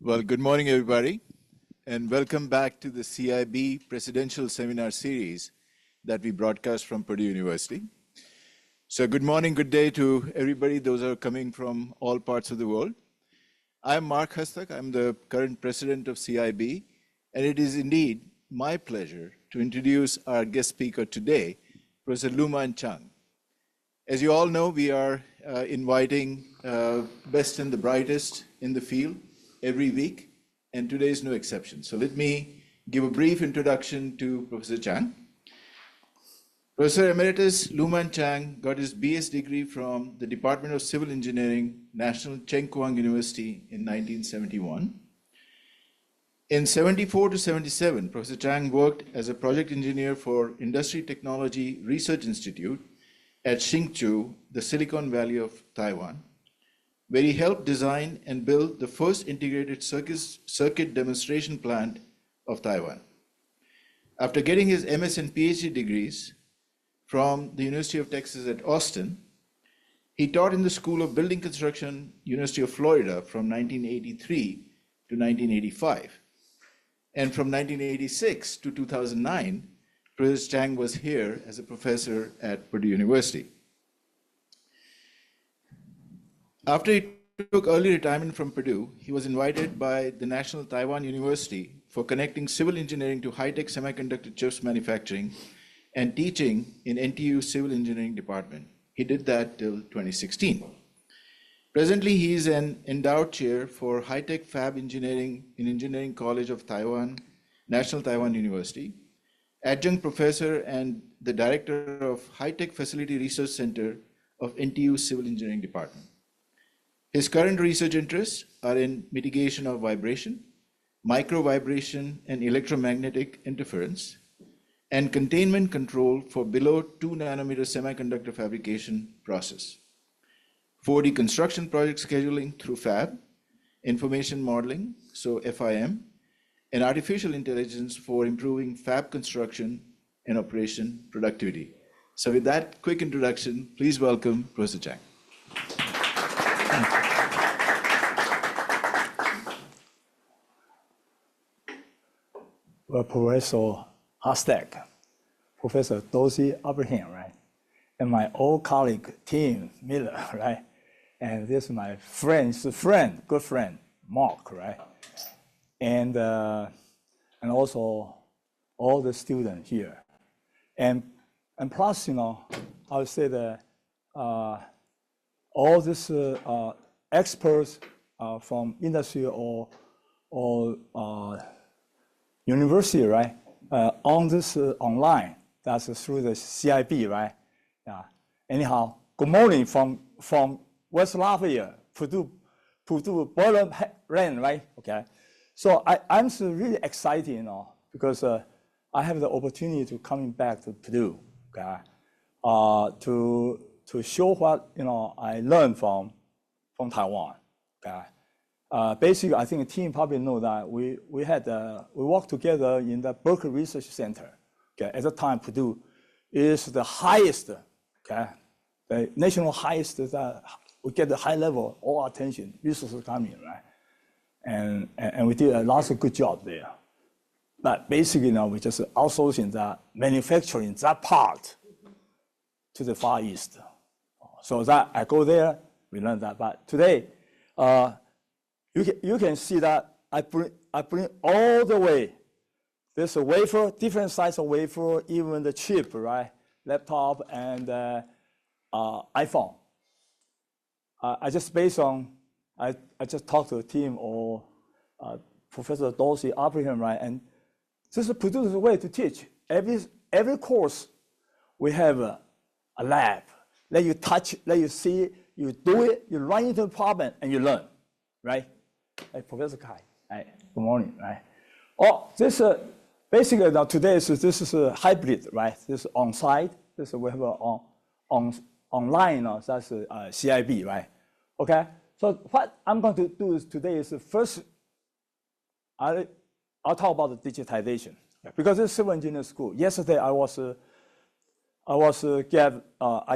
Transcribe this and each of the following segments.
Well, good morning, everybody, and welcome back to the CIB Presidential Seminar Series that we broadcast from Purdue University. So good morning, good day to everybody, those are coming from all parts of the world. I'm Mark Hastak, I'm the current president of CIB, and it is indeed my pleasure to introduce our guest speaker today, Professor Luh Chang. As you all know, we are inviting best and the brightest in the field every week, and today is no exception. So let me give a brief introduction to Professor Chang. Professor Emeritus Luh Chang got his BS degree from the Department of Civil Engineering, National Cheng Kung University in 1971. In 74 to 77, Professor Chang worked as a project engineer for Industry Technology Research Institute at Hsinchu, the Silicon Valley of Taiwan, where he helped design and build the first integrated circuit demonstration plant of Taiwan. After getting his MS and PhD degrees from the University of Texas at Austin, he taught in the School of Building Construction, University of Florida from 1983 to 1985. And from 1986 to 2009, Professor Chang was here as a professor at Purdue University. After he took early retirement from Purdue, he was invited by the National Taiwan University for connecting civil engineering to high-tech semiconductor chips manufacturing and teaching in NTU Civil Engineering Department. He did that till 2016. Presently, he is an endowed chair for high-tech fab engineering in Engineering College of Taiwan, National Taiwan University, adjunct professor and the director of High-Tech Facility Research Center of NTU Civil Engineering Department. His current research interests are in mitigation of vibration, microvibration and electromagnetic interference, and containment control for below 2 nanometer semiconductor fabrication process, 4D construction project scheduling through fab, information modeling, so FIM, and artificial intelligence for improving fab construction and operation productivity. So with that quick introduction, please welcome Professor Chang. Well, Professor Hastak, Professor Dorsey Abraham, right? And my old colleague, Tim Miller, right? And this is my good friend, Mark, right? And also all the students here. And plus, I would say that all these experts from industry or university, right? On this online, that's through the CIB, right? Yeah. Anyhow, good morning from West Lafayette, Purdue Boiler Rain, right? Okay. So I'm really excited, because I have the opportunity to coming back to Purdue, okay? To show what I learned from Taiwan, okay? Basically, I think the team probably know that we worked together in the Berkeley Research Center. Okay, at the time, Purdue is the highest, okay, the national highest. We get the high level, all attention, resources coming, right? And we did a lot of good job there. But basically, we just outsourcing the manufacturing that part to the Far East. So that I go there, we learn that. But today, you can see that I bring all the way. There's a wafer, different size of wafer, even the chip, right? Laptop and iPhone. I just based on, I just talked to the team or Professor Dorsey Abraham, right? And this is Purdue's way to teach. Every course, we have a lab. Let you touch, let you see, you do it, you run into the problem, and you learn, right? Hey, Professor Kai, hey, good morning, right? Oh, this basically now today this is a hybrid, right? This is on site. This we have online. That's CIB, right? Okay. So what I'm going to do is today is first I'll talk about the digitization, because it's civil engineering school. Yesterday I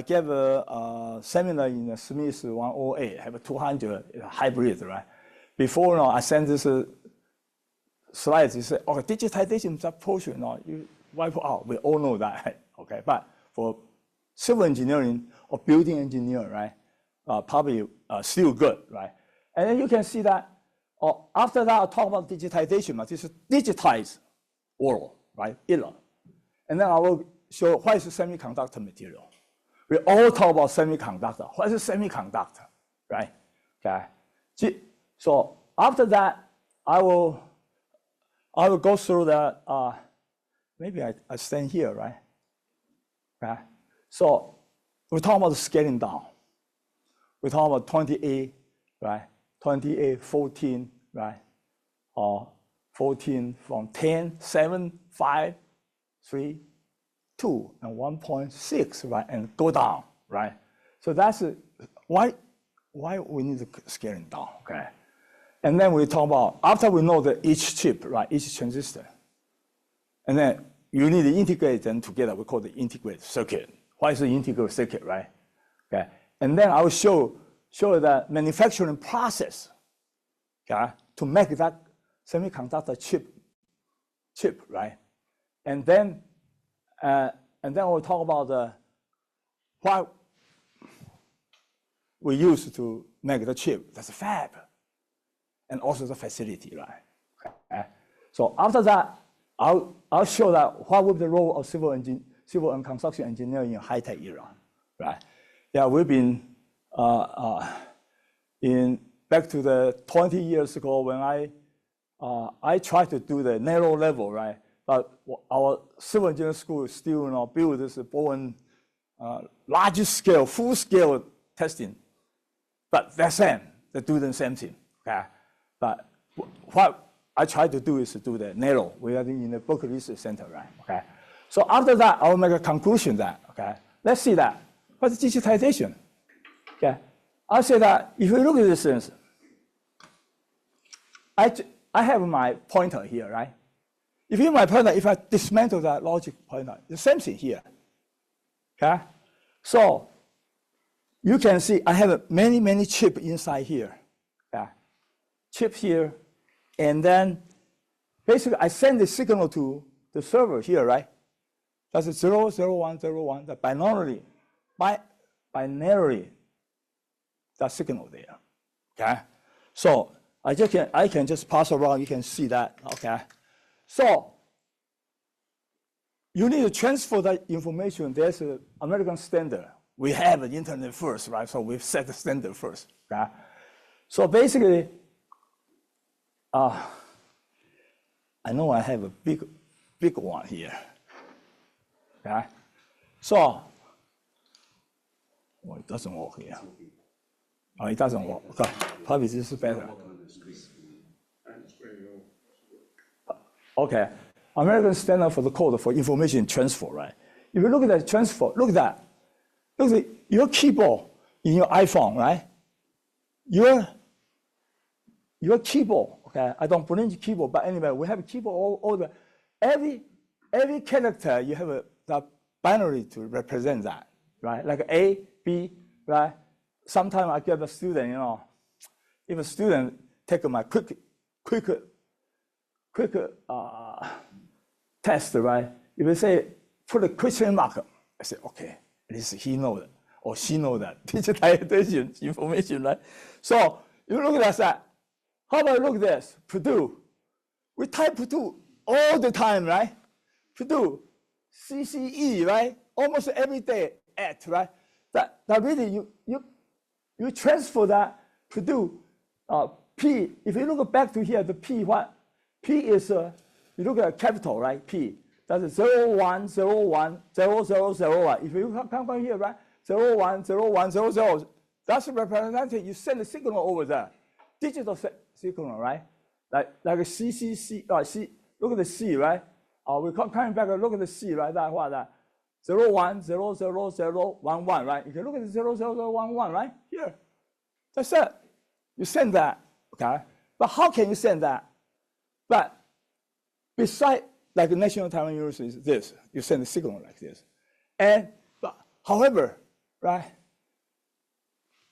gave a seminar in Smith 108, have a 200 hybrid, right? before, I sent this slides. You say, okay, digitization is a portion. You wipe out. We all know that, okay? But for civil engineering or building engineer, right? Probably still good, right? And then you can see that. After that, I'll talk about digitization. This is digitized world, right? ERA. And then I will show what is a semiconductor material. We all talk about semiconductor. What is a semiconductor, right? Okay. So after that, I will go through that. Maybe I stand here, right? Okay. So we talk about the scaling down. We talk about 28, right? 28, 14, right? Or 14 from 10, 7, 5, 3, 2, and 1.6, right? And go down, right? So that's why we need the scaling down, okay? And then we talk about, after we know that each chip, right, each transistor, and then you need to integrate them together. We call the integrated circuit. What is the integrated circuit, right? Okay. And then I will show the manufacturing process, okay, to make that semiconductor chip, right? And then we'll talk about what we use to make the chip. That's a fab, and also the facility, right? Okay. So after that, I'll show that what would be the role of civil and construction engineering in high-tech era, right? Yeah, we've been back to the 20 years ago when I tried to do the narrow level, right? But our civil engineering school still build this Bowen large scale, full scale testing. But they're same, they do the same thing, okay? But what I try to do is to do the narrow. We are in the Berkeley Research Center, right? Okay. So after that, I will make a conclusion that, okay, let's see that. What's digitization? Okay. I'll say that if you look at this things, I have my pointer here, right? If you my pointer, if I dismantle that logic pointer, the same thing here. Okay? So you can see I have many chips inside here. Okay? Chip here. And then basically I send the signal to the server here, right? That's 0, 0, 1, 0, 1, the binarily, that signal there. Okay? So I can just pass around, you can see that, okay? So you need to transfer that information. There's an American standard. We have an internet first, right? So we've set the standard first, okay? So basically, I know I have a big one here. Okay? So, it doesn't work here. Oh, it doesn't work. Okay. Probably this is better. Okay. American standard for the code for information transfer, right? If you look at the transfer, look at that. Look at your keyboard in your iPhone, right? Your keyboard, okay? I don't bring the keyboard, but anyway, we have a keyboard all over. Every character, you have the binary to represent that, right? Like A, B, right? Sometimes I give a student, if a student take my quick test, right? If you say, put a question mark, I say, okay, at least he knows it, or she knows that. Digitization information, right? So you look at that. How about look at this, Purdue? We type Purdue all the time, right? Purdue, CCE, right? Almost every day at, right? That really, you transfer that Purdue, P. If you look back to here, the P, what? P is, you look at capital, right? P. That's 0, 1, 0, 1, 0, 0, 0, 1. If you come from here, right? 0, 1, 0, 1, 0, 0. That's represented. You send a signal over there. Digital signal, right? Like a C, look at the C, right? We coming back and look at the C, right? That what that? 0, 1, 0, 0, 0, 1, 1, right? You can look at the 0, 0, 0, 1, 1, right? Here. That's it. You send that, okay? But how can you send that? But beside, like the National Taiwan University is this, you send a signal like this. But however, right?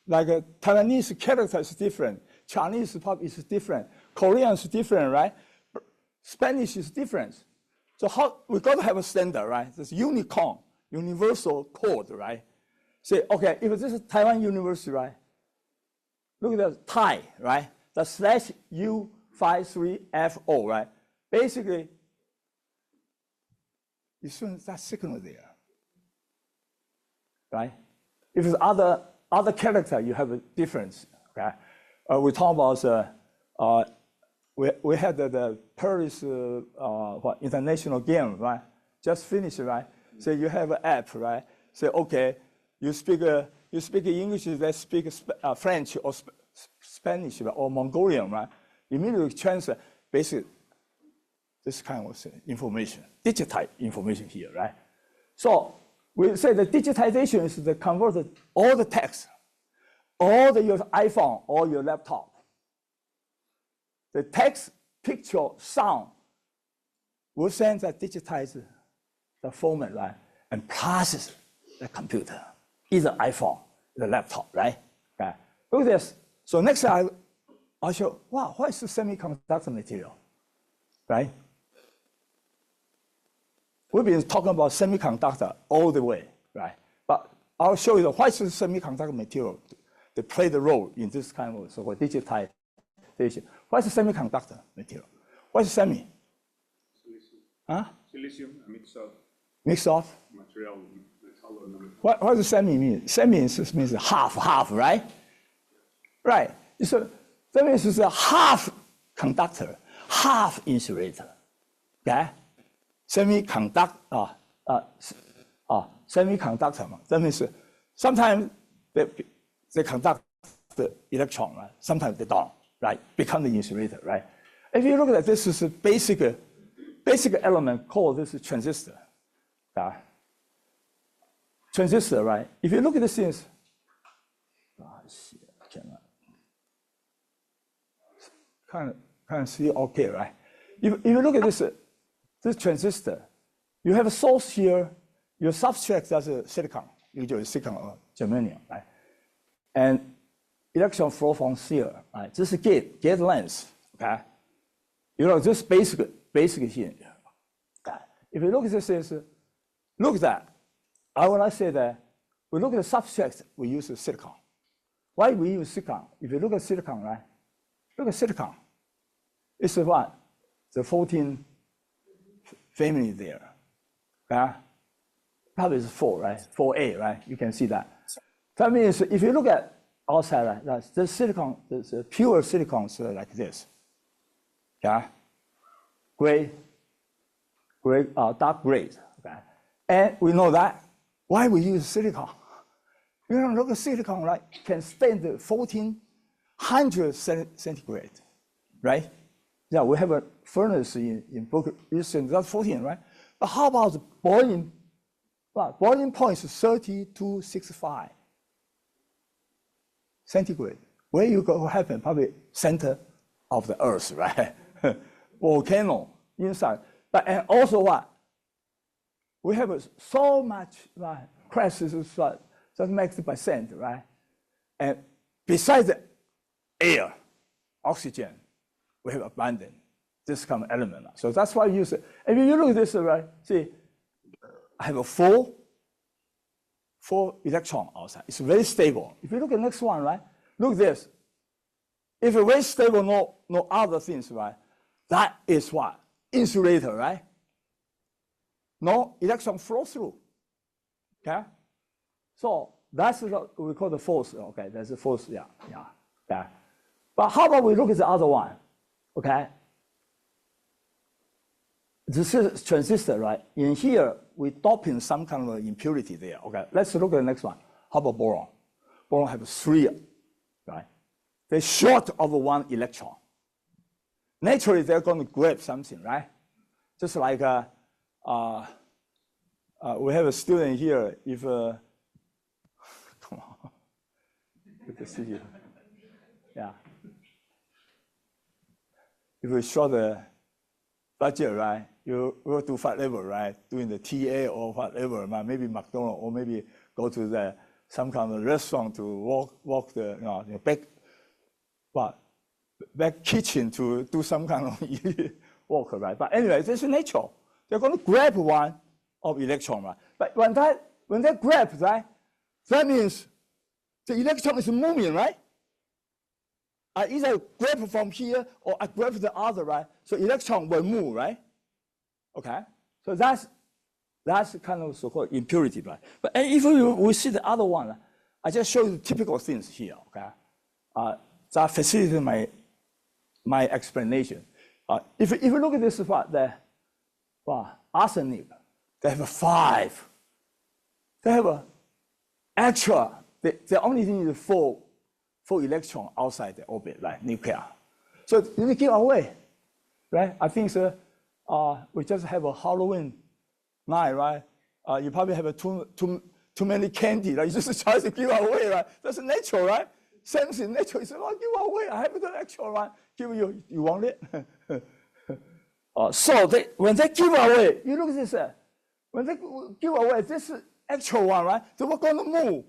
Like a Taiwanese character is different. Chinese probably is different. Korean is different, right? Spanish is different. So how we got to have a standard, right? This unicorn, universal code, right? Say, okay, if this is Taiwan University, right? Look at the Thai, right? The /U53FO, right? Basically, you shouldn't that signal there, right? If it's other character, you have a difference, okay? We talk about we had the Paris international game, right? Just finished, right? So you have an app, right? Say, okay, you speak English, they speak French or Spanish or Mongolian, right? Immediately translate basically this kind of information, digitized information here, right? So we say the digitization is the converted all the text, all your iPhone or your laptop. The text, picture, sound will send that digitize the format, right? And process the computer, either iPhone, the laptop, right? Okay. Look at this. So next time I'll show, wow, what is the semiconductor material, right? We've been talking about semiconductor all the way, right? But I'll show you what is the semiconductor material that play the role in this kind of so-called digitization. What is the semiconductor material? What is semi? Silicium. Huh? Silicium, a mix of material, metal or non-metal. What does semi mean? Semi means half, right? Right. So that means it's a half conductor, half insulator. Okay? Semiconductor. That means sometimes they conduct the electron, right? Sometimes they don't, right? Become the insulator, right? If you look at this, is a basic element called this transistor. Transistor, right? If you look at the things, kind of see okay, right? If you look at this transistor, you have a source here, your substrate is a silicon, usually silicon or germanium, right? And electron flow from here, right? This is gate length, okay? You know, this basic here. Okay. If you look at this, look at that. I want to say that we look at the substrate, we use silicon. Why we use silicon? If you look at silicon, right? Look at silicon. It's what? The 14 family there. Okay? Probably is 4, right? 4A, right? You can see that. That means if you look at outside, right, that's the silicon, the pure silicon is like this. Okay? Dark gray. Okay? And we know that. Why we use silicon? You know, look at silicon, right? Can stand 1400 centigrade, right? Yeah, we have a furnace in book using that's 14, right? But how about the boiling? Well, boiling point is 3265 centigrade. Where you go happen? Probably center of the earth, right? Volcano inside. But and also what? We have so much crisis that makes it percent, right? And besides the air, oxygen, we have abundant this kind of element. So that's why you use it. If you look at this, right? See, I have a four electron outside. It's very stable. If you look at the next one, right? Look at this. If it's very stable, no other things, right? That is what? Insulator, right? No electron flow through. Okay? So that's what we call the force. Okay, that's the force, yeah. Okay. But how about we look at the other one? Okay. This is transistor, right? In here, we doping some kind of impurity there. Okay, let's look at the next one. How about boron? Boron have 3, right? They're short of 1 electron. Naturally, they're going to grab something, right? Just like we have a student here. If come on, good to see you. Yeah. If we short the budget, right? You will do whatever, right? Doing the TA or whatever, maybe McDonald's or maybe go to some kind of restaurant to walk the back. But back kitchen to do some kind of work, right? But anyway, this is natural. They're going to grab one of electron, right? But when they grab, right, that means the electron is moving, right? I either grab from here or I grab the other, right? So electron will move, right? Okay, so that's kind of so-called impurity, right? But if we see the other one, I just show you typical things here, okay? That facilitates my explanation. If you look at this part, arsenic, they have 5. They have a extra, the only thing is 4 electrons outside the orbit, like nuclear. So they give away, right? I think so, we just have a Halloween night, right? You probably have too many candy, right? You just try to give away, right? That's natural, right? Same thing, natural. You say, oh, give away. I have the actual one. Give you want it? So when they give away, you look at this. When they give away this actual one, right? They were going to move,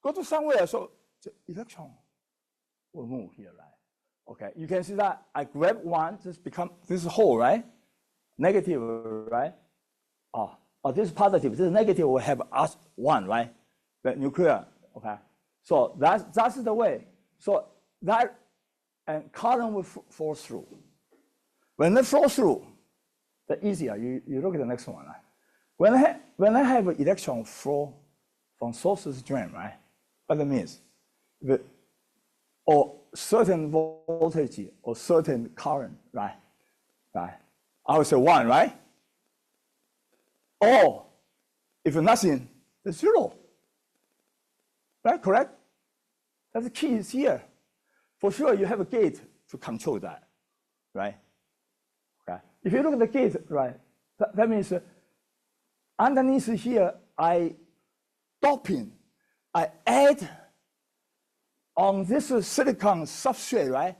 go to somewhere. So the electron will move here, right? Okay, you can see that I grab one, this is whole, right? Negative, right? This is positive, this is negative, will have us 1, right? The nuclear, okay? So that's the way. So that, and current will flow through. When they flow through, the easier, you look at the next one, right? When I have an electron flow from source to drain, right? What that means? Or certain voltage or certain current, right? I would say 1, right? Or if nothing, it's 0. Right, correct? That's the key is here. For sure, you have a gate to control that, right? Okay. If you look at the gate, right, that means underneath here, I add on this silicon substrate, right?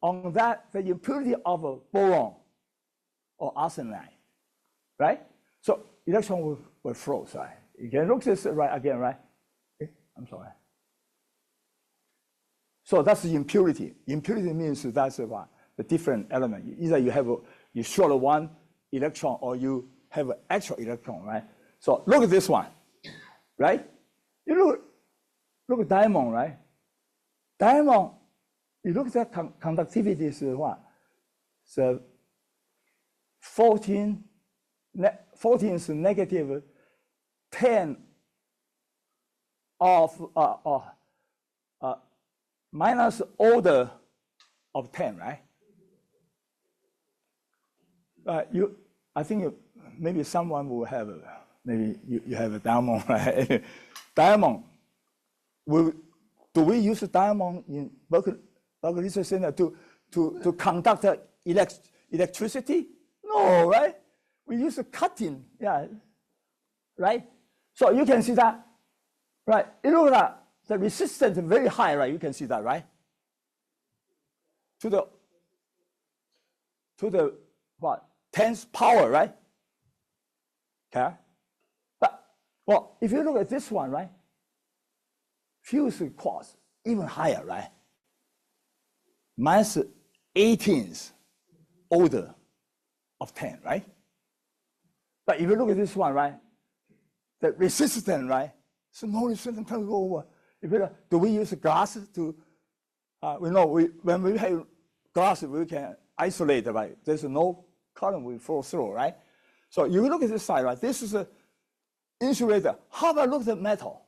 On that, the impurity of a boron or arsenide, right? So electron will flow, right? You can look at this right again, right? I'm sorry. So that's the impurity. Impurity means that's what the different element. Either you short 1 electron or you have an extra electron, right? So look at this one, right? You look at diamond, right? Diamond, you look at that conductivity is what? So 14 is negative 10 of minus order of 10, right? I think maybe someone will have, maybe you have a diamond, right? Diamond, do we use diamond in Berkeley Research Center to conduct electricity? No, right? We use cutting, yeah, right? So you can see that, right? You look at the resistance is very high, right? You can see that, right? To the what? 10th power, right? Okay. But well, if you look at this one, right? Fuse quartz even higher, right? Minus 18th order of 10, right? But if you look at this one, right? The resistance, right? So no resistance can go over. Do we use glass to? We know when we have glass, we can isolate, right? There's no current will flow through, right? So you look at this side, right? This is an insulator. How about look at metal?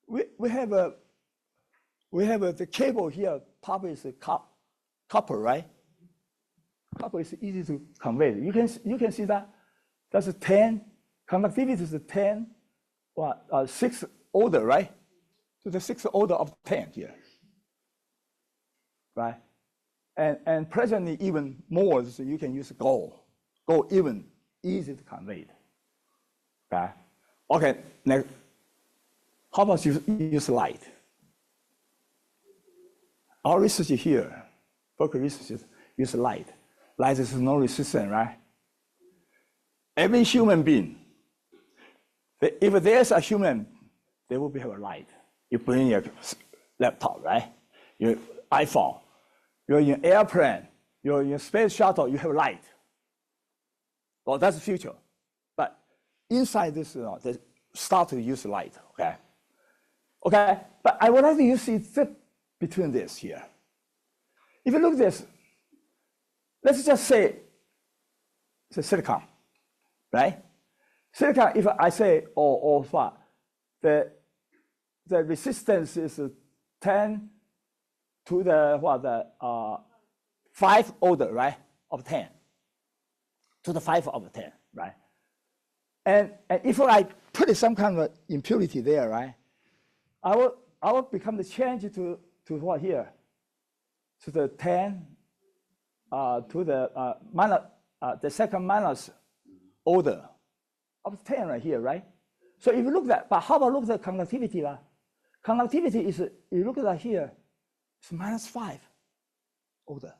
We have the cable here. Probably is copper, right? Copper is easy to convey. You can see that. That's a 10. Conductivity is a 10. 6th order, right? So the 6th order of 10 here, right? And presently even more, so you can use gold. Gold even easy to convey. Okay. Okay. Next. How about you use light? Our research here, Berkeley research use light. Light is no resistance, right? Every human being, if there's a human, there will be a light. You bring your laptop, right? Your iPhone, you're in airplane, you're in space shuttle, you have light. Well, that's the future. But inside this, they start to use light, okay? Okay, but I would like you to see fit between this here. If you look at this, let's just say it's a silicon, right? Silicon, if I say, or what, the resistance is 10 to the, what, the 5 order, right, of 10, to the 5 of 10, right? And if I put some kind of impurity there, right, I will become the change to what here? To the 10, to the minus, the second minus order of 10 right here, right? So if you look at that, but how about look at the conductivity? Conductivity is, you look at that here, it's minus 5 order.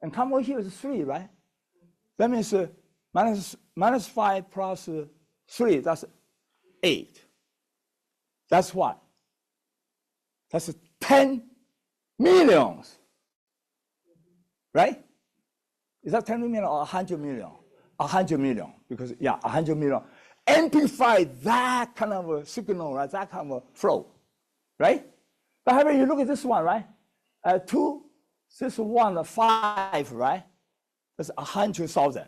And come over here is 3, right? That means minus 5 plus 3, that's 8. That's what? That's 10 millions, right? Is that 10 million or 100 million? 100 million, because, yeah, 100 million. Amplify that kind of a signal, right? That kind of a flow, right? But however, you look at this one, right? 2, this one, 5, right? That's 100,000.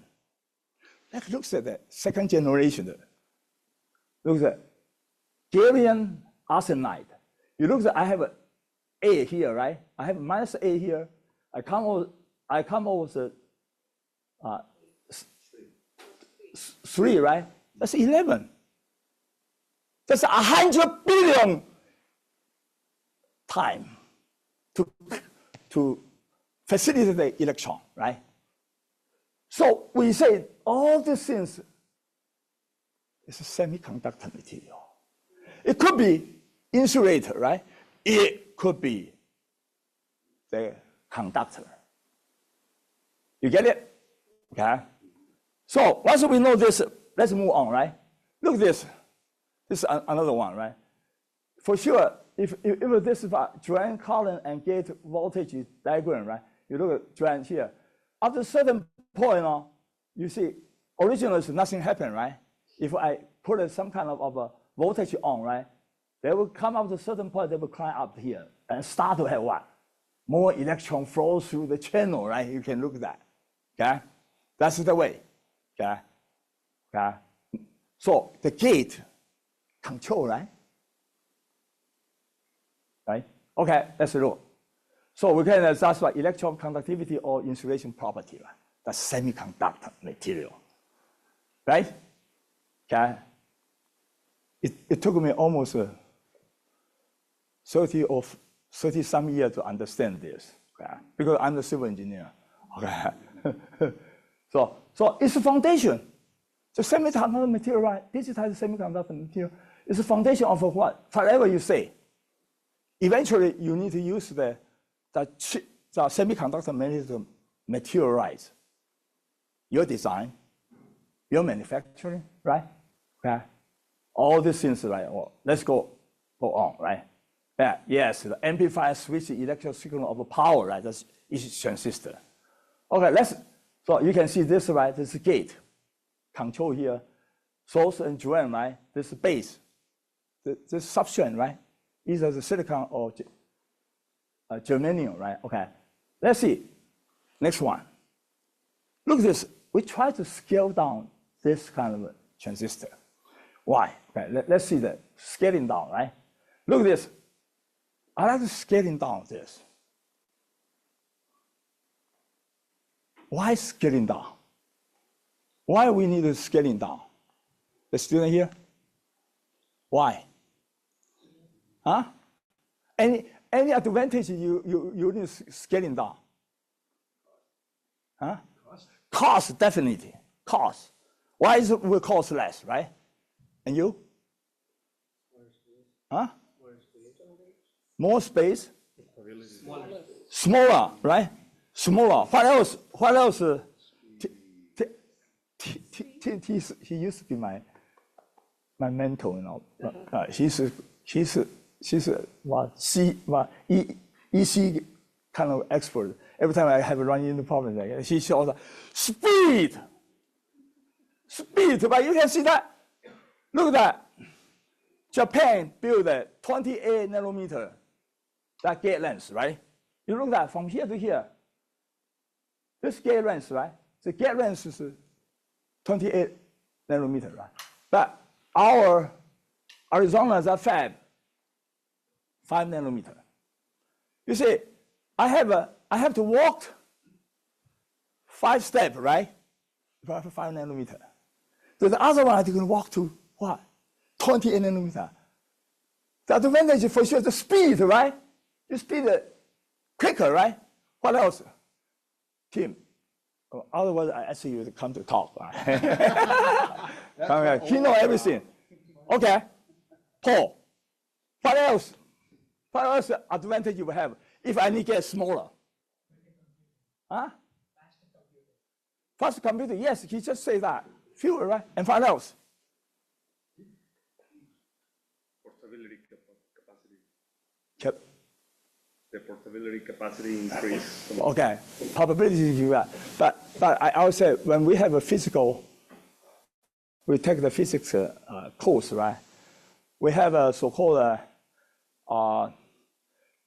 Let's look at the second generation. Look at gallium arsenide. You look at, I have A here, right? I have minus A here. I come over with 3, right? That's 11. That's 100 billion time to facilitate the electron, right? So we say all these things is a semiconductor material. It could be insulator, right? It could be the conductor. You get it? Okay. So once we know this, let's move on, right? Look at this. This is another one, right? For sure, if this is a drain column and gate voltage diagram, right? You look at drain here. At a certain point, you see, originally nothing happened, right? If I put some kind of a voltage on, right? They will come up to a certain point, they will climb up here and start to have what? More electron flow through the channel, right? You can look at that, okay? That's the way, okay? Okay. So the gate control, right? Right? Okay, let's look. So we can, that's what electron conductivity or insulation property, right? That's semiconductor material, right? Okay. It took me almost 30 some years to understand this, okay? Because I'm the civil engineer, okay? So it's a foundation. The semiconductor material, right? Digitized semiconductor material is the foundation of what? Whatever you say. Eventually, you need to use the semiconductor material to materialize your design, your manufacturing, right? Okay. All these things, right? Well, let's go on, right? Yeah, yes, the amplifier switch the electrical signal of power, right? That's each transistor. Okay, so you can see this, right? This is gate, control here, source and drain, right? This is base, this substrate, right? Either the silicon or germanium, right? Okay, let's see. Next one. Look at this. We try to scale down this kind of transistor. Why? Okay, let's see that scaling down, right? Look at this. I like to scaling down this. Why scaling down? Why we need to scaling down? The student here? Why? Huh? Any advantage you need scaling down? Huh? Cost, definitely. Cost. Why is it will cost less, right? And you? Huh? More space? Smaller, right? Smaller. What else? What else? He used to be my mentor, you know. She's what EC kind of expert. Every time I have run into problems, he shows speed, but you can see that. Look at that. Japan built a 28 nanometer, that gate length, right? You look at that from here to here. This gate length, right? The gate length is 28 nanometer, right? But our Arizona's fab, 5 nanometer. You see, I have to walk 5 steps, right? 5 nanometer. So the other one I can walk to what? 28 nanometer. The advantage for sure is the speed, right? You speed quicker, right? What else? Tim. Oh, otherwise, I ask you to come to talk. Right? Okay. He knows everything. Okay. Paul. What else? What else advantage you will have if I need to get smaller? Huh? Faster computer. Yes, he just said that. Fewer, right? And what else? Portability capacity. Yep. The portability capacity increase. Okay, probability is that. But I would say when we have a physical, we take the physics course, right? We have a so-called,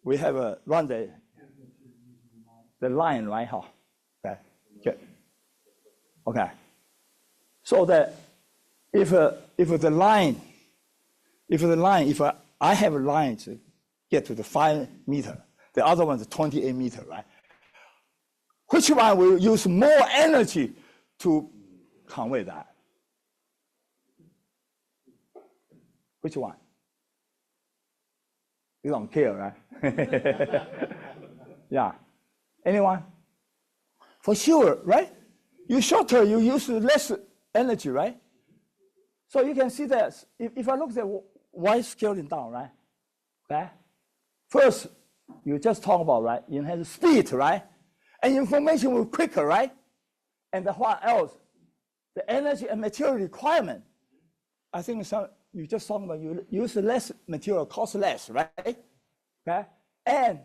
we have a run the line, right? Huh? Okay. Okay. Okay. So that if I have a line to get to the 5 meter, the other one is 28 meter, right? Which one will use more energy to convey that? Which one? You don't care, right? Yeah. Anyone? For sure, right? You shorter, you use less energy, right? So you can see that if I look at the Y scaling down, right? Okay. First, you just talk about, right? You have speed, right? And information will quicker, right? And what else? The energy and material requirement. I think you just talk about you use less material, cost less, right? Okay. And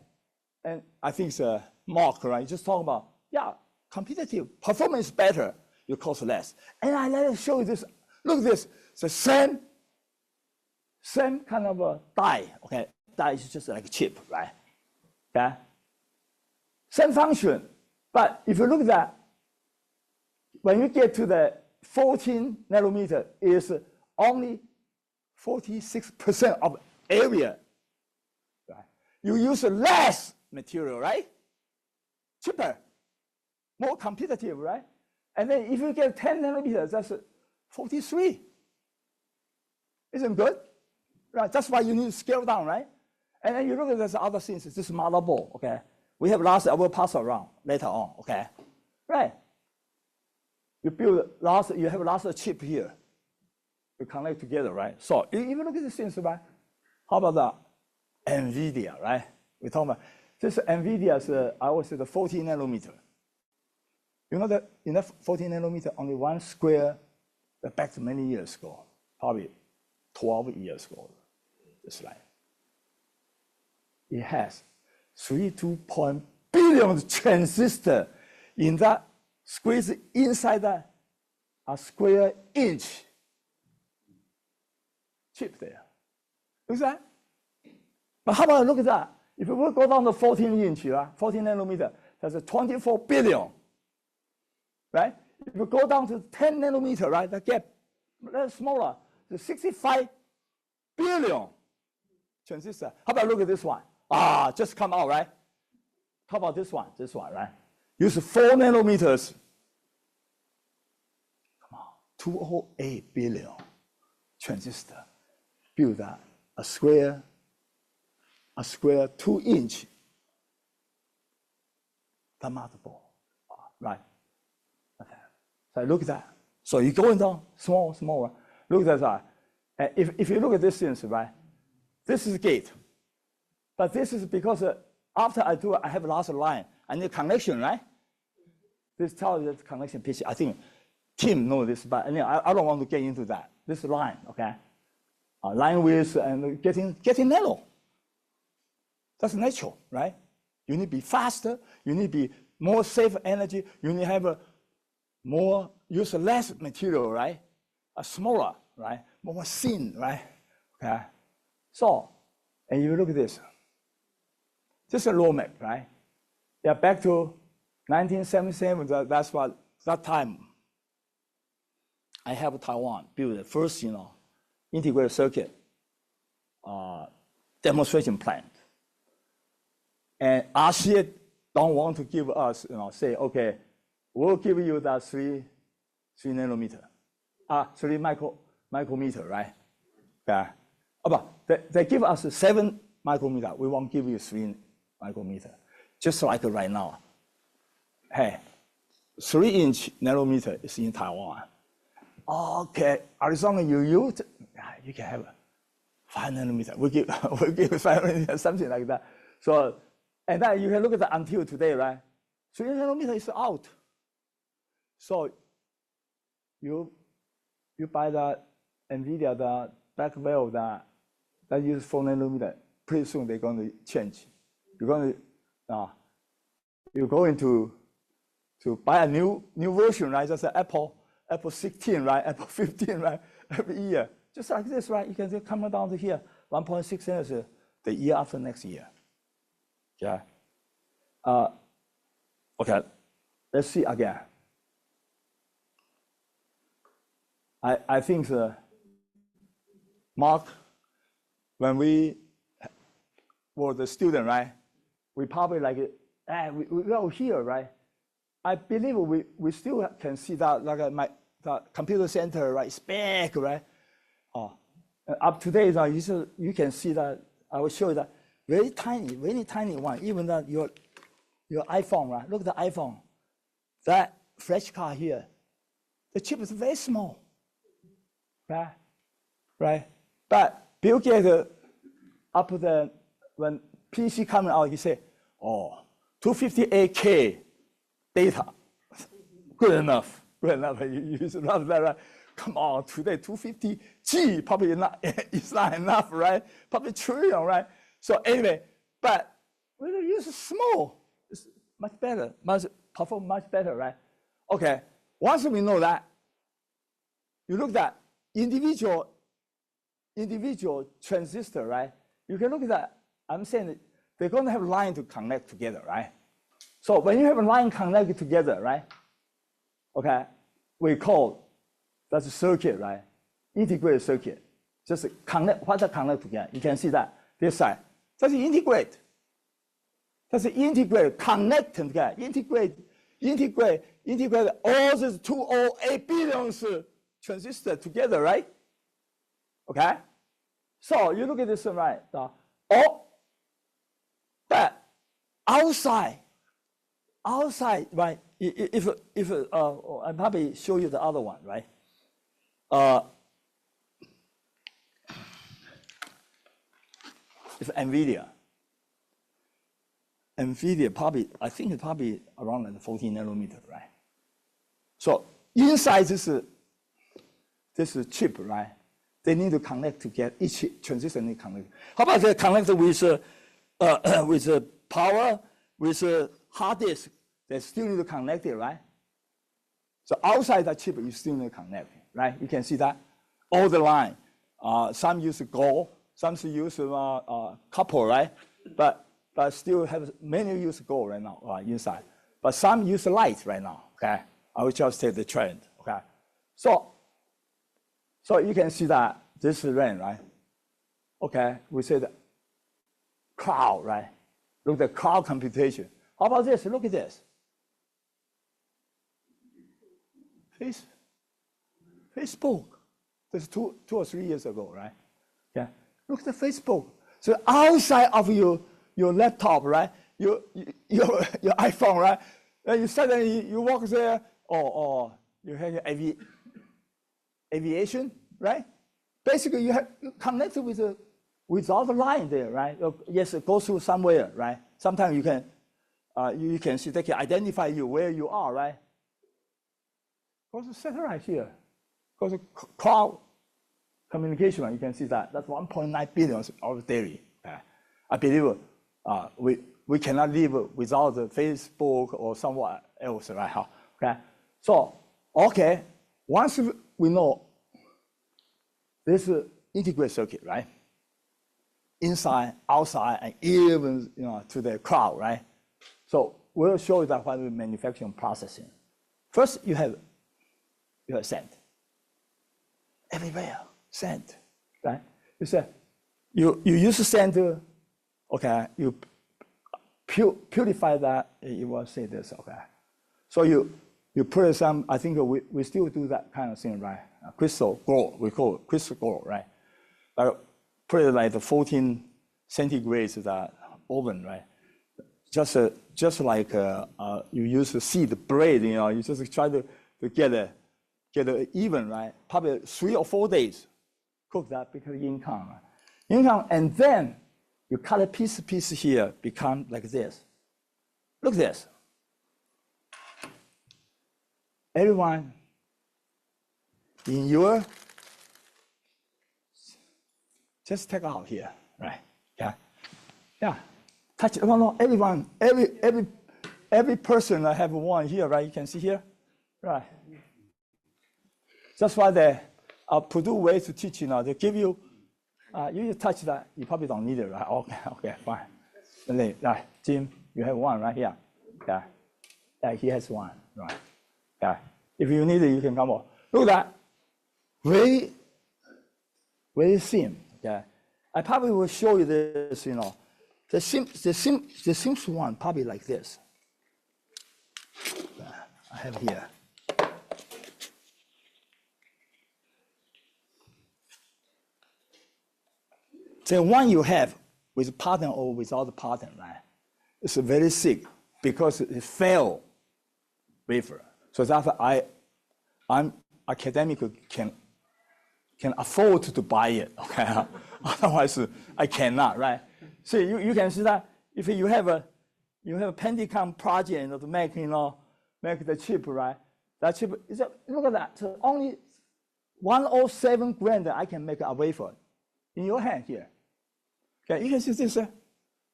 I think it's Mark, right? You just talk about, yeah, competitive performance is better, you cost less. And I let me show you this. Look at this. It's the same kind of a die. Okay, die is just like a chip, right? Okay, same function. But if you look at that, when you get to the 14 nanometer, is only 46% of area. Right? You use less material, right? Cheaper, more competitive, right? And then if you get 10 nanometers, that's 43. Isn't good? Right, that's why you need to scale down, right? And then you look at this other things, this is motherboard, okay? We have I will pass around later on, okay? Right. You have lots of chip here. You connect together, right? So if you look at these things, right? How about the NVIDIA, right? We're talking about this NVIDIA's, I always say the 14 nanometer. You know that in that 14 nanometer, only one square, back to many years ago, probably 12 years ago, this line. It has 32 billion transistors in that squeeze inside a square inch chip there. Look at that. But how about look at that? If we go down to 14 inch, right? 14 nanometer, that's a 24 billion, right? If you go down to 10 nanometer, right? The gap that's smaller, the 65 billion transistor. How about look at this one? Just come out, right? How about this one, right? Use 4 nanometers. Come on, 208 billion transistor. Build that, a square 2-inch the motherboard, right? Okay. So look at that. So you're going down small. Look at that. If you look at this thing, right? This is gate. But this is because after I do it, I have lots of line. I need connection, right? This tells you the connection pitch. I think Tim knows this, but anyway, I don't want to get into that. This line, okay? Line width and getting narrow. That's natural, right? You need to be faster. You need to be more safe energy. You need to have use less material, right? Smaller, right? More thin, right? Okay. So, and you look at this. This is a roadmap, right? Yeah, back to 1977. That's what that time. I have Taiwan build the first, integrated circuit demonstration plant. And RCA don't want to give us, say, okay, we'll give you that 3 nanometer, 3 micrometer, right? Okay. But they give us 7 micrometer. We won't give you 3 micrometer. Just like right now. Hey, 3-inch nanometer is in Taiwan. Okay, as long as you use, you can have 5 nanometer. We give 5 nanometer, something like that. So, and then you can look at the until today, right? 3 nanometer is out. So you buy the NVIDIA, the Blackwell, that use 4 nanometer. Pretty soon they're going to change. You're going to buy a new version, right? Just Apple 16, right? Apple 15, right? Every year, just like this, right? You can just come down to here, 1.6 nanometer the year after next year. Yeah. Okay. Let's see again. I think Mark, when we were the student, right? We probably like it. We are here, right? I believe we still can see that, like the computer center, right? Spec, right? Up to date, you can see that. I will show you that very tiny one. Even that your iPhone, right? Look at the iPhone. That flash card here, the chip is very small, right? Right. But Bill Gates, when PC coming out, he said, "Oh, 258K data, good enough. You should love that, right? Come on, today 250G probably is not enough, right? Probably trillion, right? So anyway, but we use small, it's much better, perform much better, right? Okay, once we know that, you look at individual transistor, right? You can look at that. I'm saying that they're going to have line to connect together, right? So when you have a line connected together, right? Okay, we call that's a circuit, right? Integrated circuit. Just connect, what they connect together. You can see that this side. That's integrate. That's integrate, connect together. Integrate all these 208 billion transistors together, right? Okay? So you look at this one, right? But outside, right? If I probably show you the other one, right? If NVIDIA probably, I think it's probably around like 14 nanometer, right? So inside this chip, right? They need to connect together. Each transistor need to connect. How about they connect with power, with hard disk? They still need to connect it, right? So outside that chip, you still need to connect it, right? You can see that all the line. Some use gold, some use copper, right? But still have many use gold right now inside. But some use light right now. Okay, I will just take the trend. Okay, so you can see that this is RAN, right? Okay, we said cloud, right? Look at the cloud computation. How about this? Look at this. Facebook. This is two or 3 years ago, right? Yeah. Look at the Facebook. So outside of your laptop, right? Your iPhone, right? And you suddenly you walk there, or you have aviation, right? Basically, you connect with all the line there, right? Yes, it goes through somewhere, right? Sometimes you can see they can identify you where you are, right? Goes to satellite here. Goes to cloud communication, right? You can see that. That's 1.9 billion of daily. I believe we we cannot live without the Facebook or someone else, right? Okay. So, okay, once we know this integrated circuit, right? Inside, outside, and even to the cloud, right? So we'll show you that what we manufacturing processing. First, you have sand. Everywhere, sand, right? You say you use sand to, okay, you purify that. You will say this, okay. So you put some. I think we still do that kind of thing, right? Crystal gold, we call it crystal gold, right? Like put it like the 14 centigrade that oven, right? Just like you use the seed bread, you just try to get it even, right? Probably 3 or 4 days, cook that because income, and then you cut a piece here, become like this. Look at this. Everyone in your, just take out here, right? Yeah. Touch it. No, everyone, every person I have one here, right? You can see here, right? That's why they Purdue way to teach, they give you, you just touch that, you probably don't need it, right? Okay, fine. Right, Jim, you have one right here. Yeah, he has one, right? Yeah, if you need it, you can come over. Look at that, very thin. Yeah, I probably will show you this. The simplest one probably like this. I have here. The one you have with pattern or without the pattern, right? It's very thick because it failed wafer. So that's why I'm academic can afford to buy it. Okay, otherwise I cannot, right? So you can see that if you have a Pentium project to make make the chip, right? That chip is look at that. So only 107 grand I can make a wafer in your hand here. Okay, you can see this.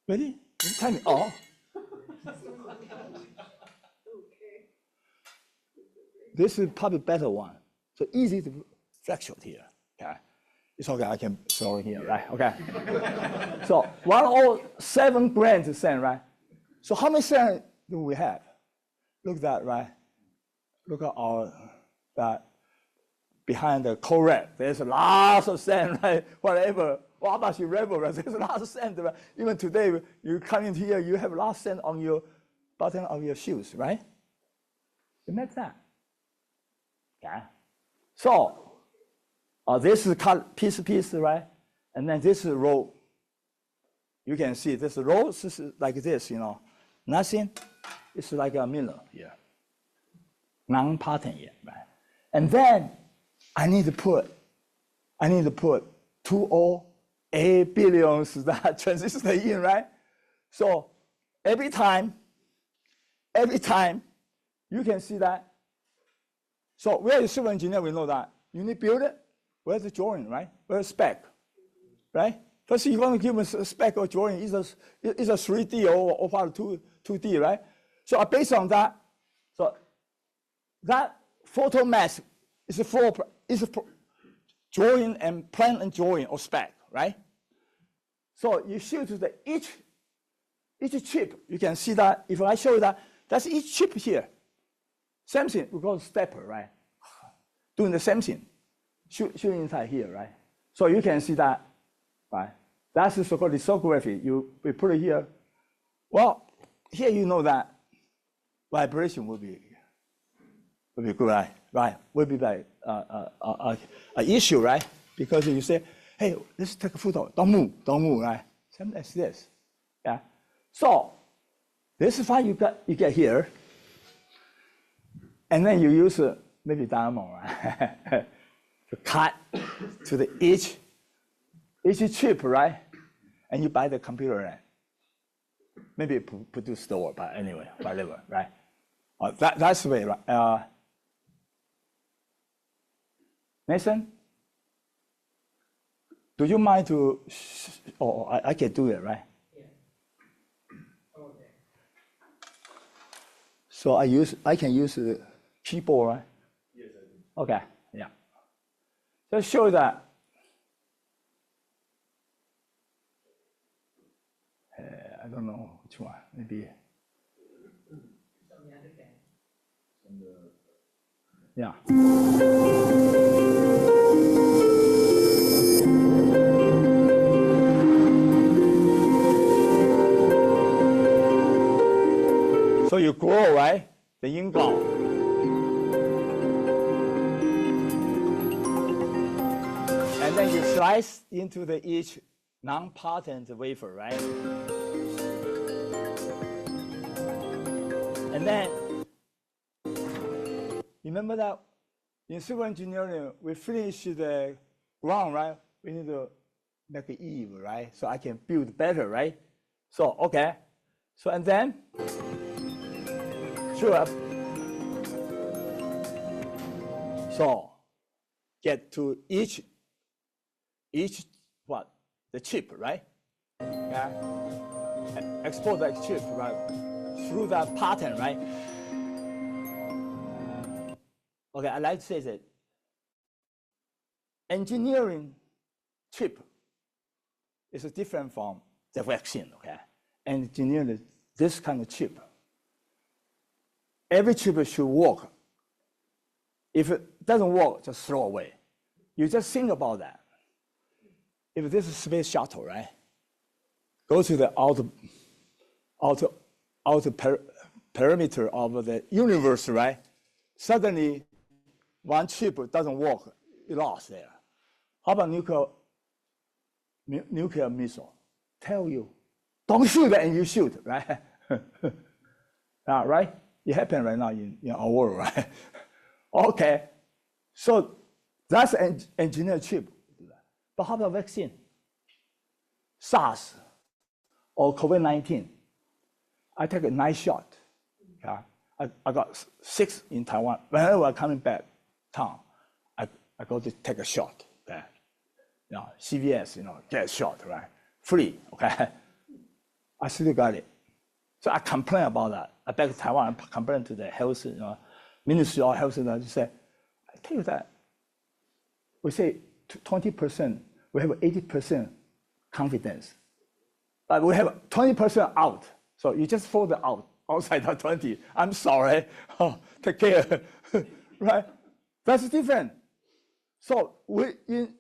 Ready? Tell me. Oh. This is probably better one. So easy to fracture here. Okay. It's okay, I can throw it here, right? Okay. So 107 grand sand, right? So how many sand do we have? Look at that, right? Look at that behind the correct. There's lots of sand, right? Whatever. Wabashi River, right? There's lots of sand, right? Even today, you come in here, you have lots of sand on your button of your shoes, right? You make that. Okay. So this is cut piece, right? And then this is roll. You can see this roll is like this, Nothing. It's like a mirror here. Non-pattern here, right? And then I need to put 208 billions that transistor in, right? So every time, you can see that. So we are a civil engineer, we know that. You need to build it. Where's the drawing, right? Where's spec, right? First, you want to give us a spec or drawing, is a 3D or part 2D, right? So based on that, so that photo mask is a drawing and plan and drawing or spec, right? So you shoot to each chip. You can see that. If I show you that, that's each chip here. Same thing. We call it stepper, right? Doing the same thing. Shoot inside here, right? So you can see that, right? That's the so-called lithography. We put it here. Well, here you know that vibration will be good, right? Right? Will be like an issue, right? Because you say, hey, let's take a photo. Don't move, right? Something like this. Yeah. So this is what you get here, and then you use maybe diamond, right? To cut to the each chip, right? And you buy the computer, right? Maybe produce store, but anyway, whatever, right? That's the way, right? Nathan, do you mind to? I can do it, right? Yeah. Oh, So I can use the keyboard, right? Yes, I do. Okay, yeah. Just show that. I don't know which one, maybe. Yeah. So you grow, right? The ingot. And then you slice into each non-patent wafer, right? And then, remember that in civil engineering, we finish the ground, right? We need to make an eave, right? So I can build better, right? So, okay. So, and then, sure. So, get to each what? The chip, right? Okay. Export that chip, right? Through that pattern, right? Okay, I like to say that engineering chip is different from the vaccine, okay? Engineering this kind of chip. Every chip should work. If it doesn't work, just throw away. You just think about that. If this is space shuttle, right? Go to the outer perimeter of the universe, right? Suddenly, one chip doesn't work, it lost there. How about nuclear missile? Tell you, don't shoot and you shoot, right? Right? It happened right now in our world, right? Okay, so that's an engineered chip. But how about vaccine? SARS or COVID-19? I take a nice shot. Okay? I got 6 in Taiwan. Whenever I'm coming back town, I go to take a shot. Okay? CVS, get a shot, right? Free, okay? I still got it. So I complain about that. I back to Taiwan, I complain to the health, Ministry of Health, and I just say, I tell you that, we say 20%, we have 80% confidence. But we have 20% out. So you just throw the outside of 20. I'm sorry. Oh, take care. Right? That's different. So in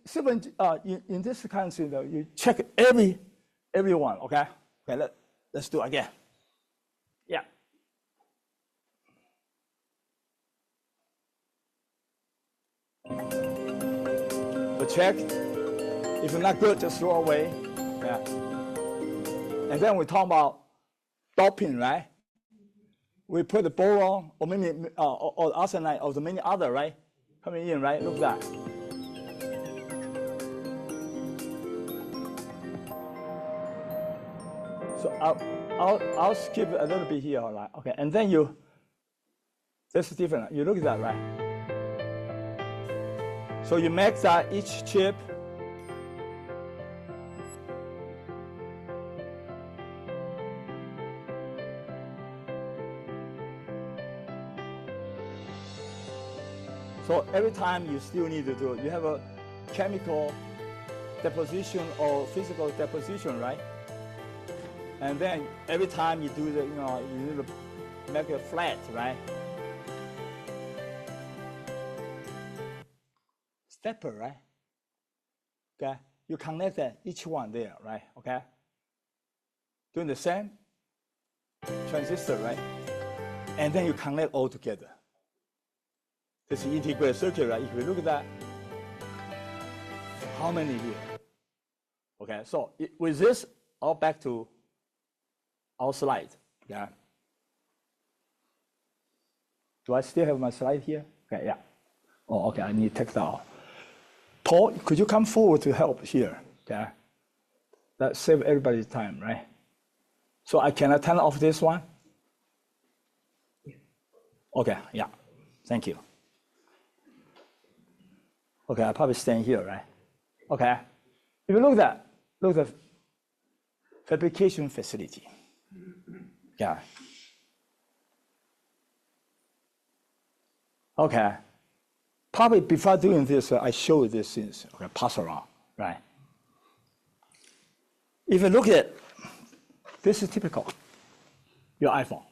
this kind of thing, you check everyone, okay? Okay, let's do it again. Yeah. So check. If it's not good, just throw away. Yeah. And then we talk about doping, right? We put the boron or maybe or arsenide or the many other, right? Coming in, right? Look at that. So I'll skip a little bit here, all right? Okay, and then this is different. You look at that, right? So you make that each chip. So every time you still need to do it. You have a chemical deposition or physical deposition, right? And then every time you do the, you need to make it flat, right? Stepper, right? Okay, you connect each one there, right? Okay, doing the same transistor, right? And then you connect all together. This is integrated circuit, right? If you look at that, how many here? Okay, so with this, all back to our slide. Yeah. Do I still have my slide here? Okay, yeah. Oh, okay, I need to take that off. Paul, could you come forward to help here? Okay. That saves everybody's time, right? So I can turn off this one? Okay, yeah. Thank you. Okay, I'll probably stand here, right? Okay. If you look at the fabrication facility. Yeah. Okay. Probably before doing this, I show you these things. Okay, pass around, right? If you look at this is typical, your iPhone.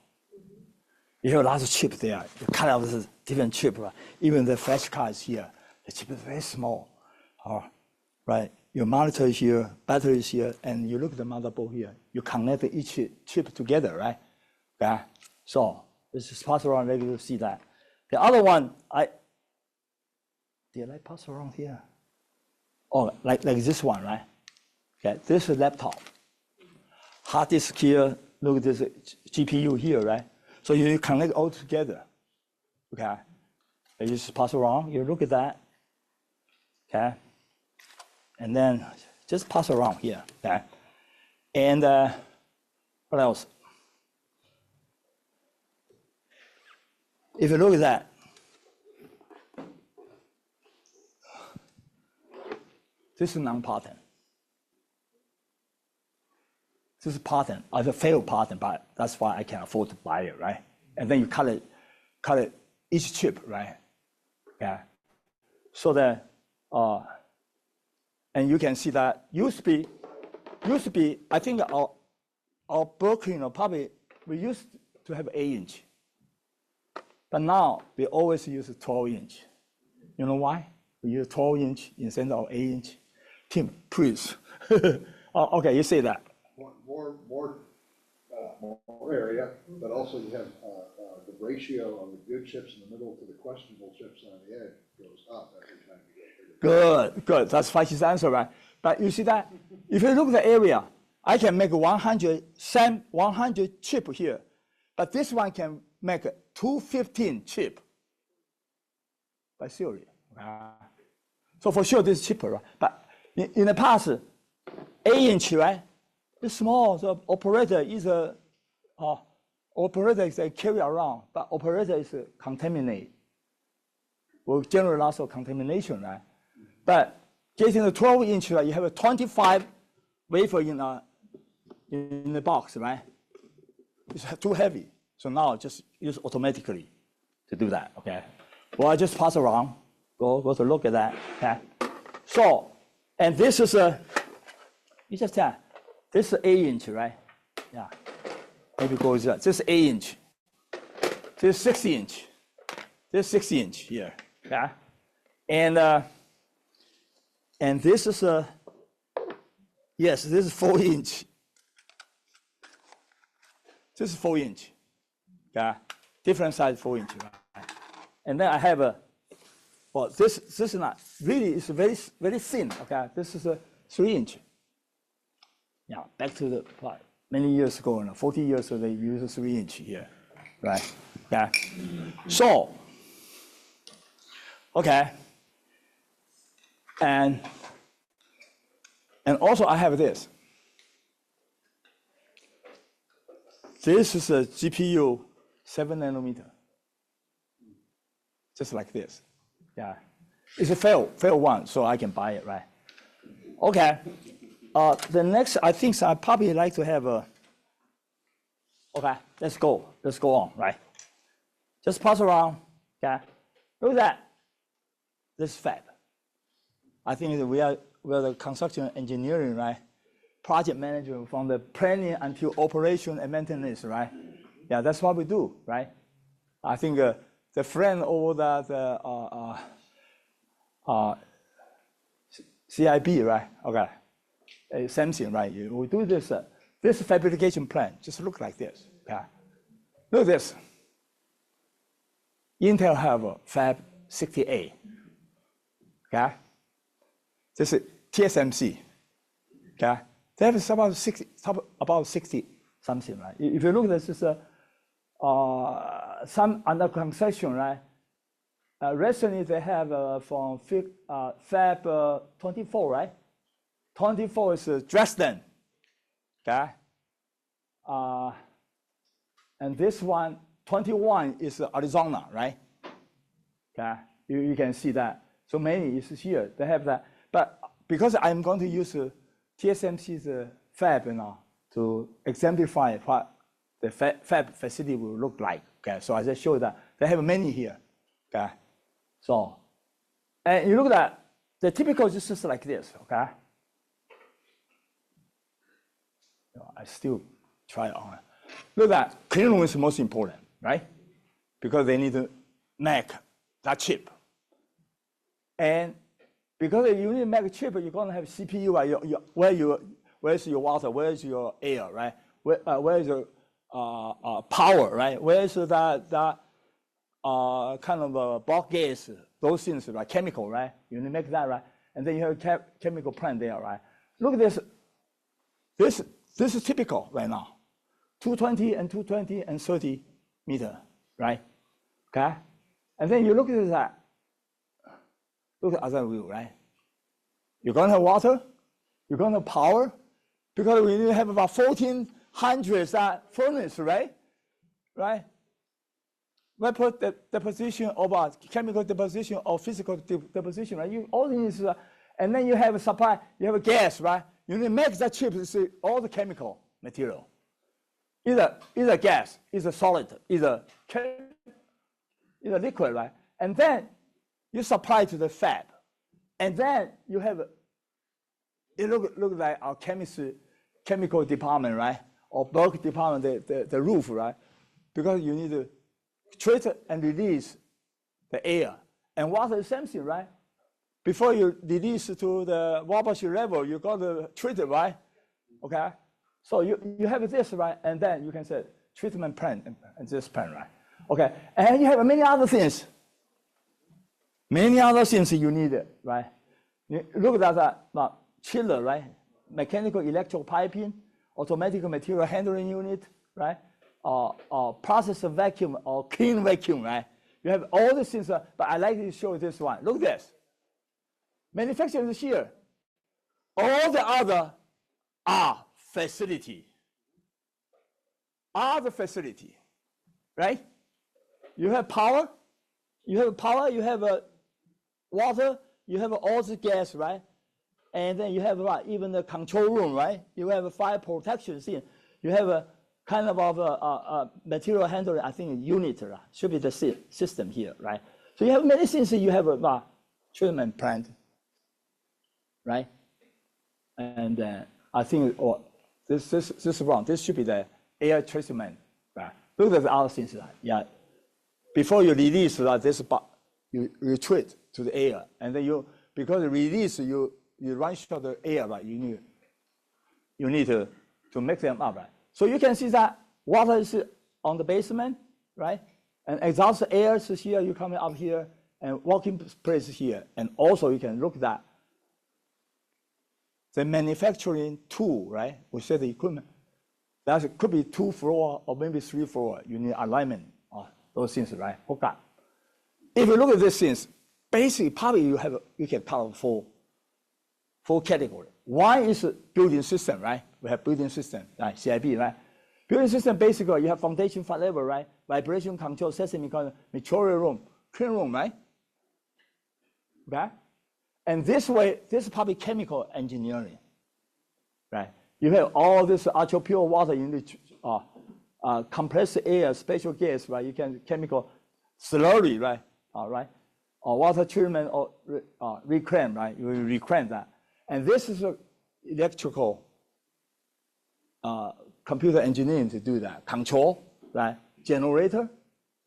You have lots of chips there. You cut out this different chip, right? Even the flash card is here. The chip is very small, right? Your monitor is here, battery is here, and you look at the motherboard here. You connect each chip together, right? Okay. So this is pass around. Let you see that. The other one, did I pass around here? Oh, like this one, right? Okay, this is laptop. Hard disk here, look at this GPU here, right? So you connect all together, okay? You just pass around, you look at that, okay? And then just pass around here, okay? And what else? If you look at that, this is non-pattern. This is pattern, the failed pattern, but that's why I can afford to buy it, right? And then you cut it each chip, right? Yeah. So that, and you can see that used to be, I think our Berkeley, probably we used to have 8-inch, but now we always use 12-inch. You know why? We use 12-inch instead of 8-inch. Tim, please. Okay, you say that. More area, but also you have the ratio of the good chips in the middle to the questionable chips on the edge goes up every time you get bigger. Good. That's Faixi's answer, right? But you see that if you look at the area, I can make 100 chip here, but this one can make 215 chip by theory. So for sure this is cheaper, right? But in the past, 8-inch, right? It's small. The operator is carry around, but operator is contaminate. Will generate lots of contamination, right? But getting the 12-inch, right, you have a 25 wafer in the box, right? It's too heavy. So now just use automatically to do that, okay? Well, I just pass around, go to look at that, okay? So, and this is you just tell, this is 8-inch, right? Yeah, maybe goes this is 8-inch, this is 60-inch, this is 60-inch here, yeah? And this is yes, this is 4-inch. This is 4-inch, yeah, different size 4-inch, right? And then I have well, this is not really, it's very thin, okay? This is a 3-inch. Yeah, back to the many years ago, 40 years ago, they used a 3-inch here, right? Yeah. So, okay, and also I have this. This is a GPU 7 nanometer, just like this. Yeah, it's a fail one, so I can buy it, right? Okay. The next, I think I probably like to have a. Okay, let's go on, right? Just pass around. Okay, look at that. This fab. I think that we are the construction engineering, right? Project manager from the planning until operation and maintenance, right? Yeah, that's what we do, right? I think the friend over that CIB, right? Okay, same thing, right? We do this this fabrication plan. Just look like this. Okay, look at this. Intel have a Fab 60A. Okay, this is TSMC. Okay, they have about 60 something, right? If you look at this, is some under construction, right? Recently they have from Fab 24, right? 24 is Dresden, okay? And this one, 21 is Arizona, right? Okay, you can see that. So many is here, they have that. But because I'm going to use TSMC's fab now to exemplify what the fab facility will look like, okay? So I just show that they have many here, okay? So, and you look at the typical is just like this, okay? I still try it on. Look at clean room is most important, right? Because they need to make that chip. And because you need to make a chip, you're going to have CPU, right? Where's your water? Where's your air, right? Where is your power, right? Where's that kind of bulk gas, those things, right? Chemical, right? You need to make that, right? And then you have a chemical plant there, right? Look at this. This is typical right now. 220 and 220 and 30 meter, right? Okay? And then you look at that. Look at the other view, right? You're going to have water. You're going to have power. Because we need to have about 1,400 furnace, right? Right? Vapor deposition or chemical deposition or physical deposition, right? You all these, and then you have a supply, you have a gas, right? You need to make that chip, all the chemical material. Either gas, either solid, either liquid, right? And then you supply to the fab. And then you have, it look like our chemical department, right? Or bulk department, the roof, right? Because you need to treat and release the air. And water is the same thing, right? Before you release to the watershed level, you got to treat it, right? Okay? So you have this, right? And then you can say treatment plant and this plant, right? Okay, and you have many other things. Many other things you need, right? You look at that chiller, right? Mechanical electrical piping, automatic material handling unit, right? Process vacuum or clean vacuum, right? You have all these things, but I like to show this one. Look at this. Manufacturing is here. All the other are facility. Are the facility, right? You have power, you have water, you have all the gas, right? And then you have even the control room, right? You have a fire protection thing. You have a kind of material handling, I think, unit, right? Should be the system here, right? So you have many things. You have a treatment plant, right? And I think this is wrong. This should be the air treatment, right? Look at the other things, right? Yeah. Before you release this, you treat to the air, and then because you release, you run short the air, right? You need to make them up, right? So you can see that water is on the basement, right? And exhaust air is here. You come up here, and working place here, and also you can look at the manufacturing tool, right? We said the equipment. That could be 2 floor or maybe 3 floor. You need alignment, those things, right? Okay. If you look at these things, basically, probably you can cover four categories. One is building system, right? We have building system, right? CIB, right? Building system, basically, you have foundation, front level, right? Vibration control, semiconductor, material room, clean room, right? Okay? And this way, this is probably chemical engineering, right? You have all this ultrapure water, you need compressed air, special gas, right? You can chemical slurry, right? All right, or water treatment or reclaim, right? You will reclaim that. And this is electrical computer engineering to do that. Control, right? Generator,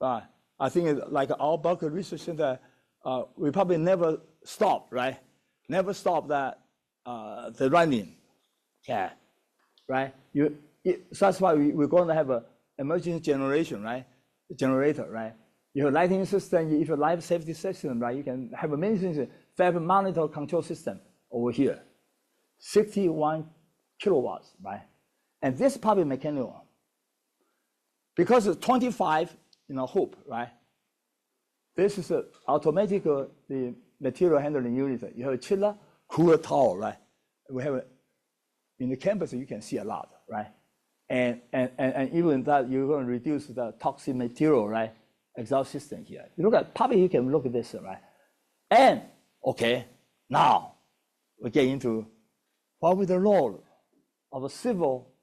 right? I think like our Berkeley Research Center, we probably never stop, right? Never stop that the running, yeah, right? That's why we're going to have an emergency generation, right? Generator, right? You have lighting system, you have life safety system, right? You can have many things. Fab monitor control system over here, 61 kilowatts, right? And this is probably mechanical. Because it's 25 in a hoop, right? This is automatic the material handling unit. You have a chiller, cooler tower, right? We have in the campus, you can see a lot, right? And even that, you're going to reduce the toxic material, right? Exhaust system here. You look at, probably you can look at this, right? And, okay, now we get into what was the role of civil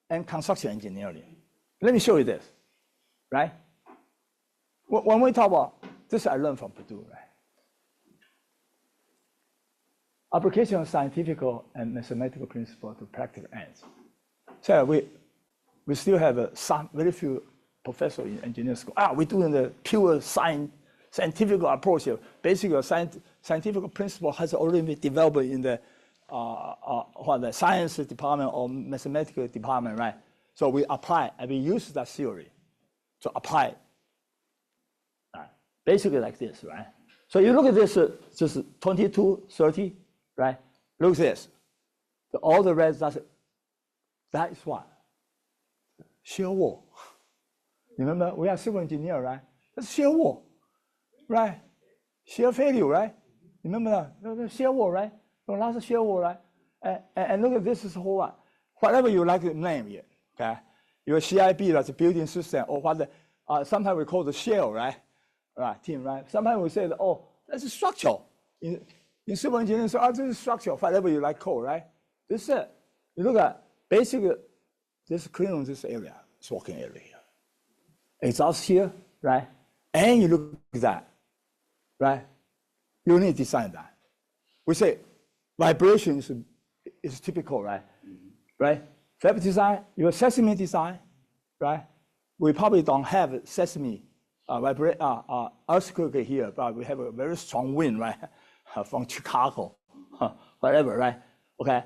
and construction engineering. Let me show you this, right? When we talk about This I learned from Purdue, right? Application of scientific and mathematical principle to practical ends. So we still have some very few professors in engineering school. We're doing the pure scientific approach here. Basically, scientific principle has already been developed in the the science department or mathematical department, right? So we apply and we use that theory to apply. Basically like this, right? So you look at this, just 22, 30, right? Look at this. All the red, that is what? Shear wall. Remember, we are civil engineer, right? That's shear wall, right? Shear failure, right? Remember that? The shear wall, right? The last shear wall, right? And look at this is whole one. Whatever you like to name it, okay? Your CIB, that's a building system, or what sometimes we call the shell, right? Right, team, right? Sometimes we say, oh, that's a structure. In civil engineering, so this is structure, whatever you like call, right? This is it. You look at basically this clean room, this area, it's working area here. Exhaust here, right? And you look at that, right? You need to design that. We say vibration is typical, right? Right? Fab design, your sesame design, right? We probably don't have sesame earthquake here, but we have a very strong wind, right? From Chicago, whatever, right? Okay.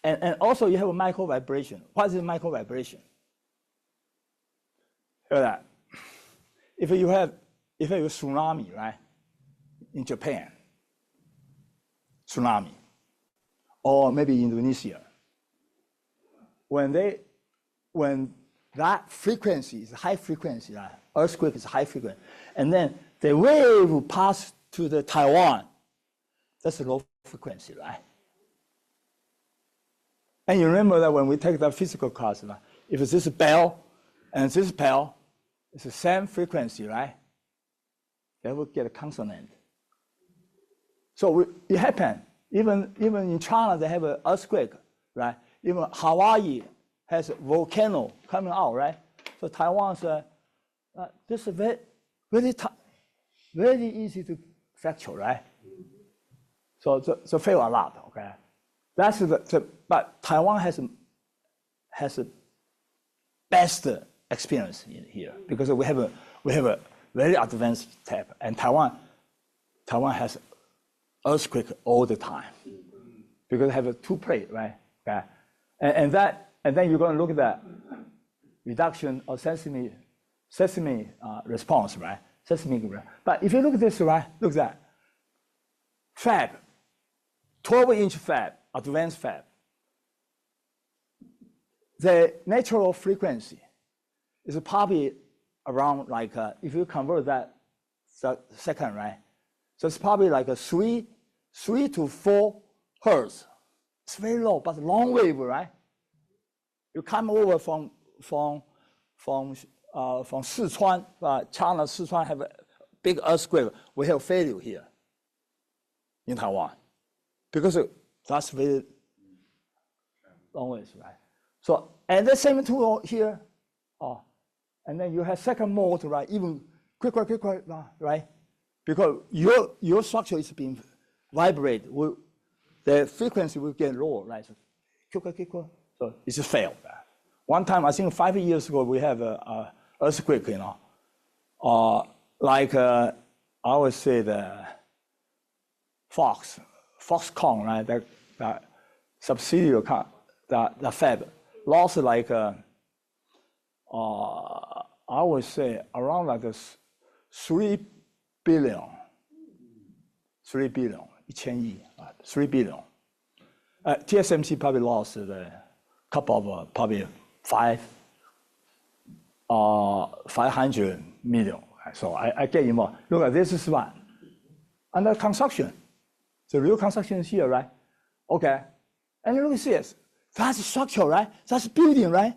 And also you have a micro vibration. What is micro vibration? Hear that? If you have a tsunami, right? In Japan, tsunami, or maybe Indonesia, when that frequency is high frequency, right? Earthquake is high frequency, and then the wave will pass to the Taiwan. That's a low frequency, right? And you remember that when we take the physical class, right? If it's this bell and this bell, it's the same frequency, right? They will get a consonant. So it happened. Even in China, they have an earthquake, right? Even Hawaii has a volcano coming out, right? So Taiwan's this is very easy to fracture, right? So fail a lot, okay? That's but Taiwan has a best experience in here because we have a very advanced tap, and Taiwan has earthquake all the time because they have a two plate, right? Okay, and then you're going to look at that reduction of sesame response, right? But if you look at this, right? Look at that fab, 12-inch fab, advanced fab. The natural frequency is probably around like if you convert that second, right? So it's probably like a 3 to 4 hertz. It's very low, but long wave, right? You come over from Sichuan, China, Sichuan have a big earthquake. We have failure here in Taiwan because that's very long ways, right? So, and the same tool here, and then you have second mode, right? Even quicker, right? Because your structure is being vibrated, the frequency will get lower, right? So, quicker. So it's just failed. One time, I think 5 years ago, we have a earthquake, like I would say the Foxconn, right? That subsidiary, the fab lost like I would say around like 3 billion, 1,000 亿, 3 billion. TSMC probably lost a couple of probably 500 million. So I get involved. Look at this is one under construction. The real construction is here, right? Okay, and look at this. That's structure, right? That's building, right?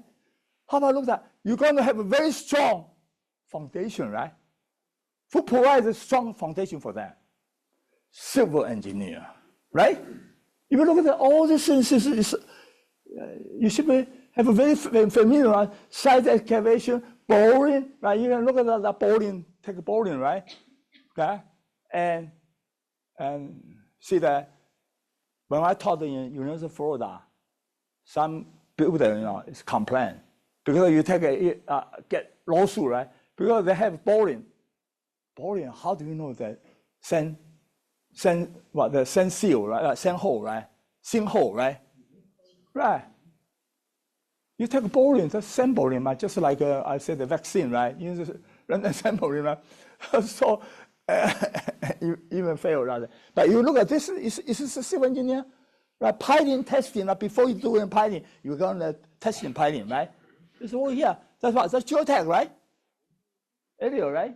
How about look at that? You're going to have a very strong foundation, right? Who provides a strong foundation for that? Civil engineer, right? If you look at all these things, you should have a very familiar, right? Site excavation, boring, right? You can look at that boring, take a boring, right? okay? And see that when I taught in University of Florida, some builder, is complain because you take get lawsuit, right? Because they have boring. Boring. How do you know that sand seal, right? Sand hole, right? Sinkhole, right? Right. You take boring, that's sampling, right? Just like I said, the vaccine, right? You just run the sampling, right? So you even fail, right? But you look at this, is a civil engineer, right? Piling, testing, right? Before you do piling, you're gonna testing piling, right? It's all here. That's what, that's geotech, right? Area, right?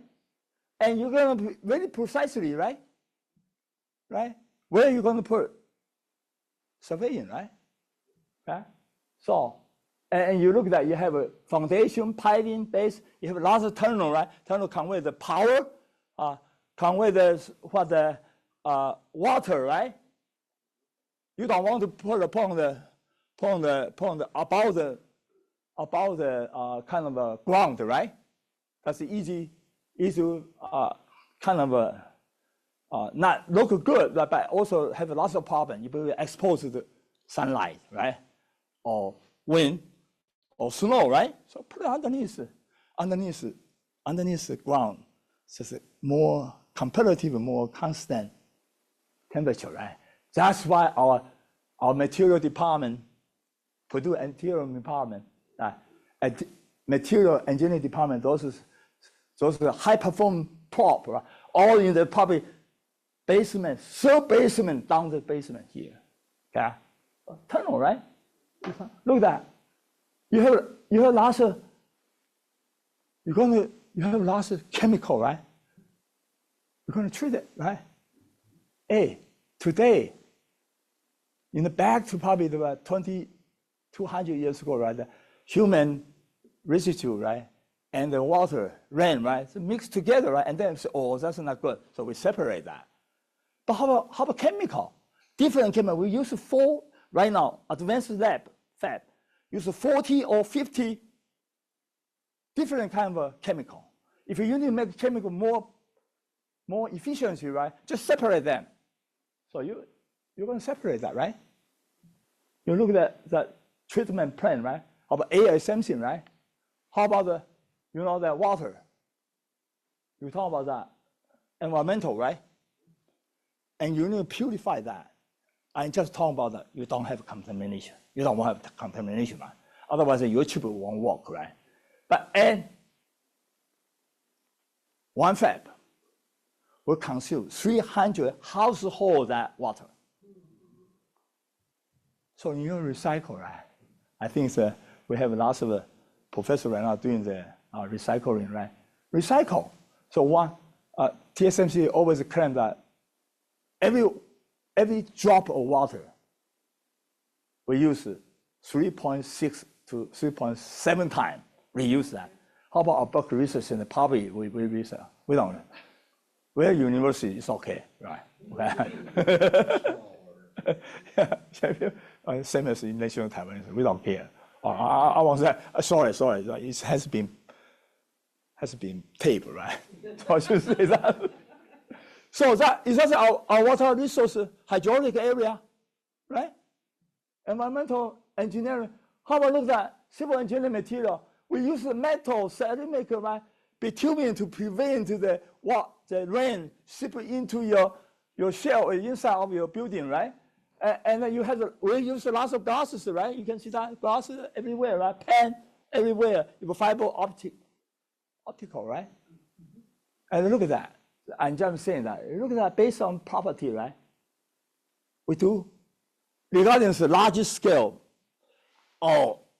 And you're gonna be very precisely, right? Right? Where are you gonna put? Surveying, right? Okay? So, and you look at that, you have a foundation, piling, base, you have lots of tunnel, right? Tunnel convey the power, convey the water, right? You don't want to put upon the about the kind of a ground, right? That's easy kind of not look good, but also have lots of problem. You be exposed to the sunlight, right? Or wind, or snow, right? So put it underneath the ground. So it's more comparative, more constant temperature, right? That's why our material department, Purdue Material Department, material engineering department, those are high performance prop, right? All in the probably basement, third basement down the basement here. Okay? Tunnel, right? Look at that. You have lots of lots of chemical, right? You're gonna treat it, right? Hey, today, in the back to probably about 200 years ago, right? The human residue, right? And the water, rain, right? So mixed together, right? And then say, oh, that's not good. So we separate that. But how about chemical? Different chemical. We use right now, advanced fab, use 40 or 50 different kind of chemical. If you need to make chemical more efficiency, right? Just separate them. So you're going to separate that, right? You look at that treatment plan, right? How about air is something, right? How about the water? You talk about that. Environmental, right? And you need to purify that. I just talk about that. You don't have contamination. You don't want to have contamination, right? Otherwise, your chip won't work, right? And one fab will consume 300 household that water. So you recycle, right? I think we have lots of professors right now doing the recycling, right? Recycle. So TSMC always claim that every drop of water, we use 3.6 to 3.7 times. Reuse that. How about our Berkeley research center? Probably we research. We don't know. We're university, it's okay, right? Same as in National Taiwan, we don't care. I want to say, sorry, it has been taped, right? So I should say that. So that's our water resource hydraulic area, right? Environmental engineering. How about look at civil engineering material? We use the metal, ceramic, right? Bitumen to prevent the rain seep into your shell inside of your building, right? And then we use lots of glasses, right? You can see that glasses everywhere, right? Pen everywhere. You have fiber optical, right? And look at that. I'm just saying that. Look at that based on property, right? We do. Regarding the largest scale,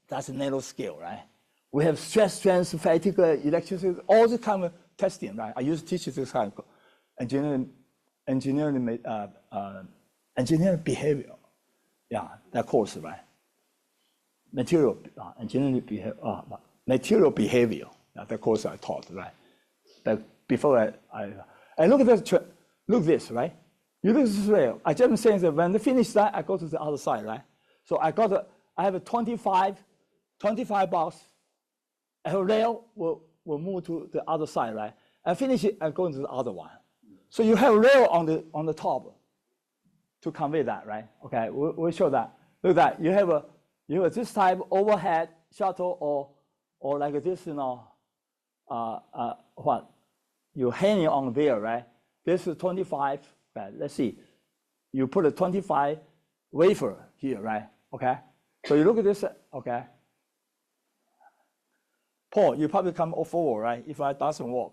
that's a narrow scale, right? We have stress, strength, fatigue, electricity, all the kind of testing, right? I used to teach this kind of engineering behavior. Yeah, that course, right? Material engineering behavior, material behavior. That course I taught, right? But before I look at this, right? You look at this rail. I just saying that when I finish that, I go to the other side, right? So I have a 25 box. A rail will move to the other side, right? I finish it, I go into the other one. So you have rail on the top to convey that, right? Okay, we'll show that. Look at that. You have this type overhead shuttle or like this, what? You're hanging on there, right? This is 25, right? Let's see. You put a 25 wafer here, right? Okay. So you look at this, okay. Paul, you probably come forward, right? If it doesn't work.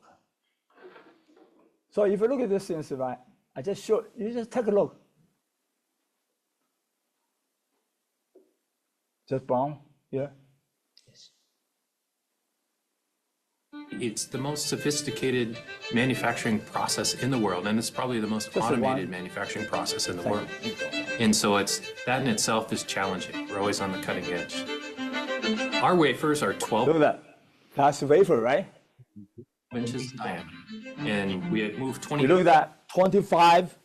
So if you look at this things, right? I just show you, just take a look. Just brown here. Yes. It's the most sophisticated manufacturing process in the world, and it's probably the most automated manufacturing process in the world. And so that in itself is challenging. We're always on the cutting edge. Our wafers are 12 Look at that. That's the wafer, right? inches diameter, and we move 20. You look at that, 25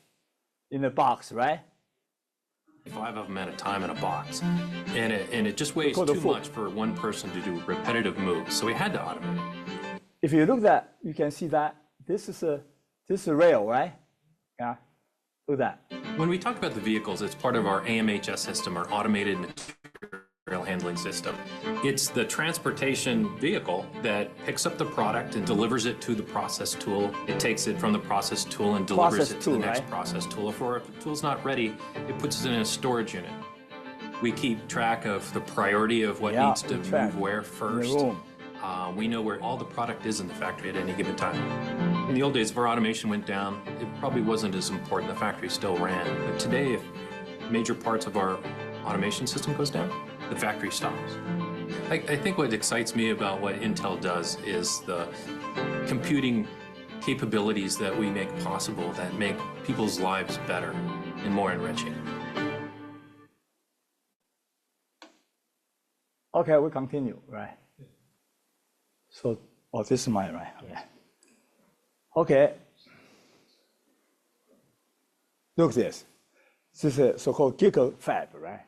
in the box, right? 5 of them at a time in a box, and it just weighs too much for one person to do repetitive moves. So we had to automate it. If you look at that, you can see that this is a rail, right? Yeah. Look at that. When we talk about the vehicles, it's part of our AMHS system, our automated material handling system. It's the transportation vehicle that picks up the product and delivers it to the process tool. It takes it from the process tool and delivers it to the next process tool. If the tool's not ready, it puts it in a storage unit. We keep track of the priority of what needs to move where first. We know where all the product is in the factory at any given time. In the old days, if our automation went down, it probably wasn't as important. The factory still ran. But today, if major parts of our automation system goes down, the factory stops. I think what excites me about what Intel does is the computing capabilities that we make possible that make people's lives better and more enriching. Okay, we continue, right? So, this is mine, right? Okay. Okay. Look at this. This is a so-called gigafab, right?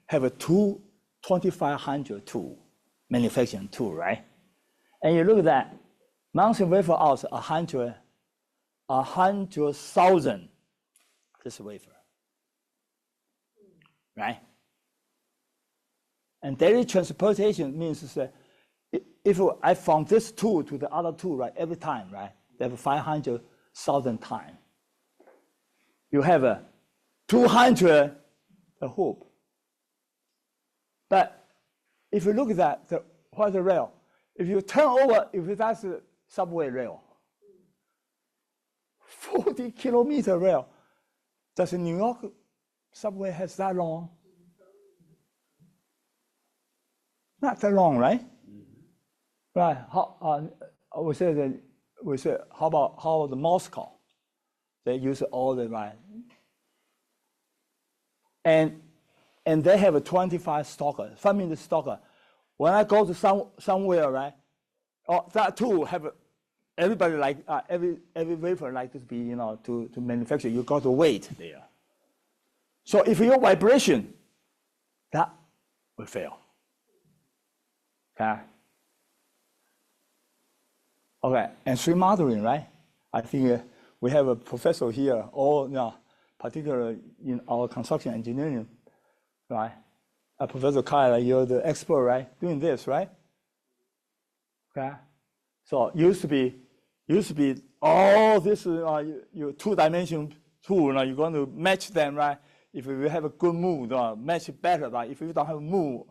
Have a 2500 tool, manufacturing tool, right? And you look at that, monthly wafer out 100,000 this wafer, right? And daily transportation means that if I from this tool to the other tool, right, every time, right, they have 500,000 times. You have a 200 a hoop. But if you look at that, what's the rail? If you turn over, if that's a subway rail, 40 kilometer rail. Does the New York subway has that long? Not that long, right? Right. How we say how about the Moscow? They use all the right. And they have a 25 stalker, 5 minute stalker. When I go to somewhere, right? That too have everybody like every wafer like to be to manufacture. You got to wait there. So if your vibration, that will fail. Okay. Okay, and 3D modeling, right? I think we have a professor here, particularly in our construction engineering, right? Professor Kyle, you're the expert, right? Doing this, right? Okay. So used to be all this your 2-dimension tool. You're going to match them, right? If you have a good move, match it better, right? If you don't have a move,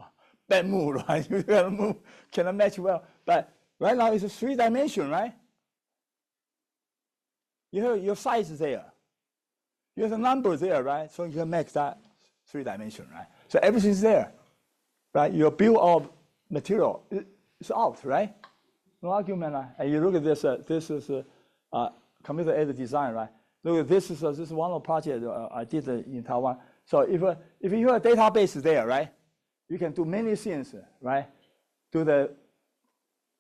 bad move, right? You have a move, cannot match well. But right now it's a 3-dimension, right? You have your size there. You have the number there, right? So you can make that 3-dimension, right? So everything's there, right? Your bill of material is out, right? No argument, right? And you look at this. This is computer-aided design, right? Look at this. This is one of the projects I did in Taiwan. So if you have a database there, right? You can do many things, right? Do the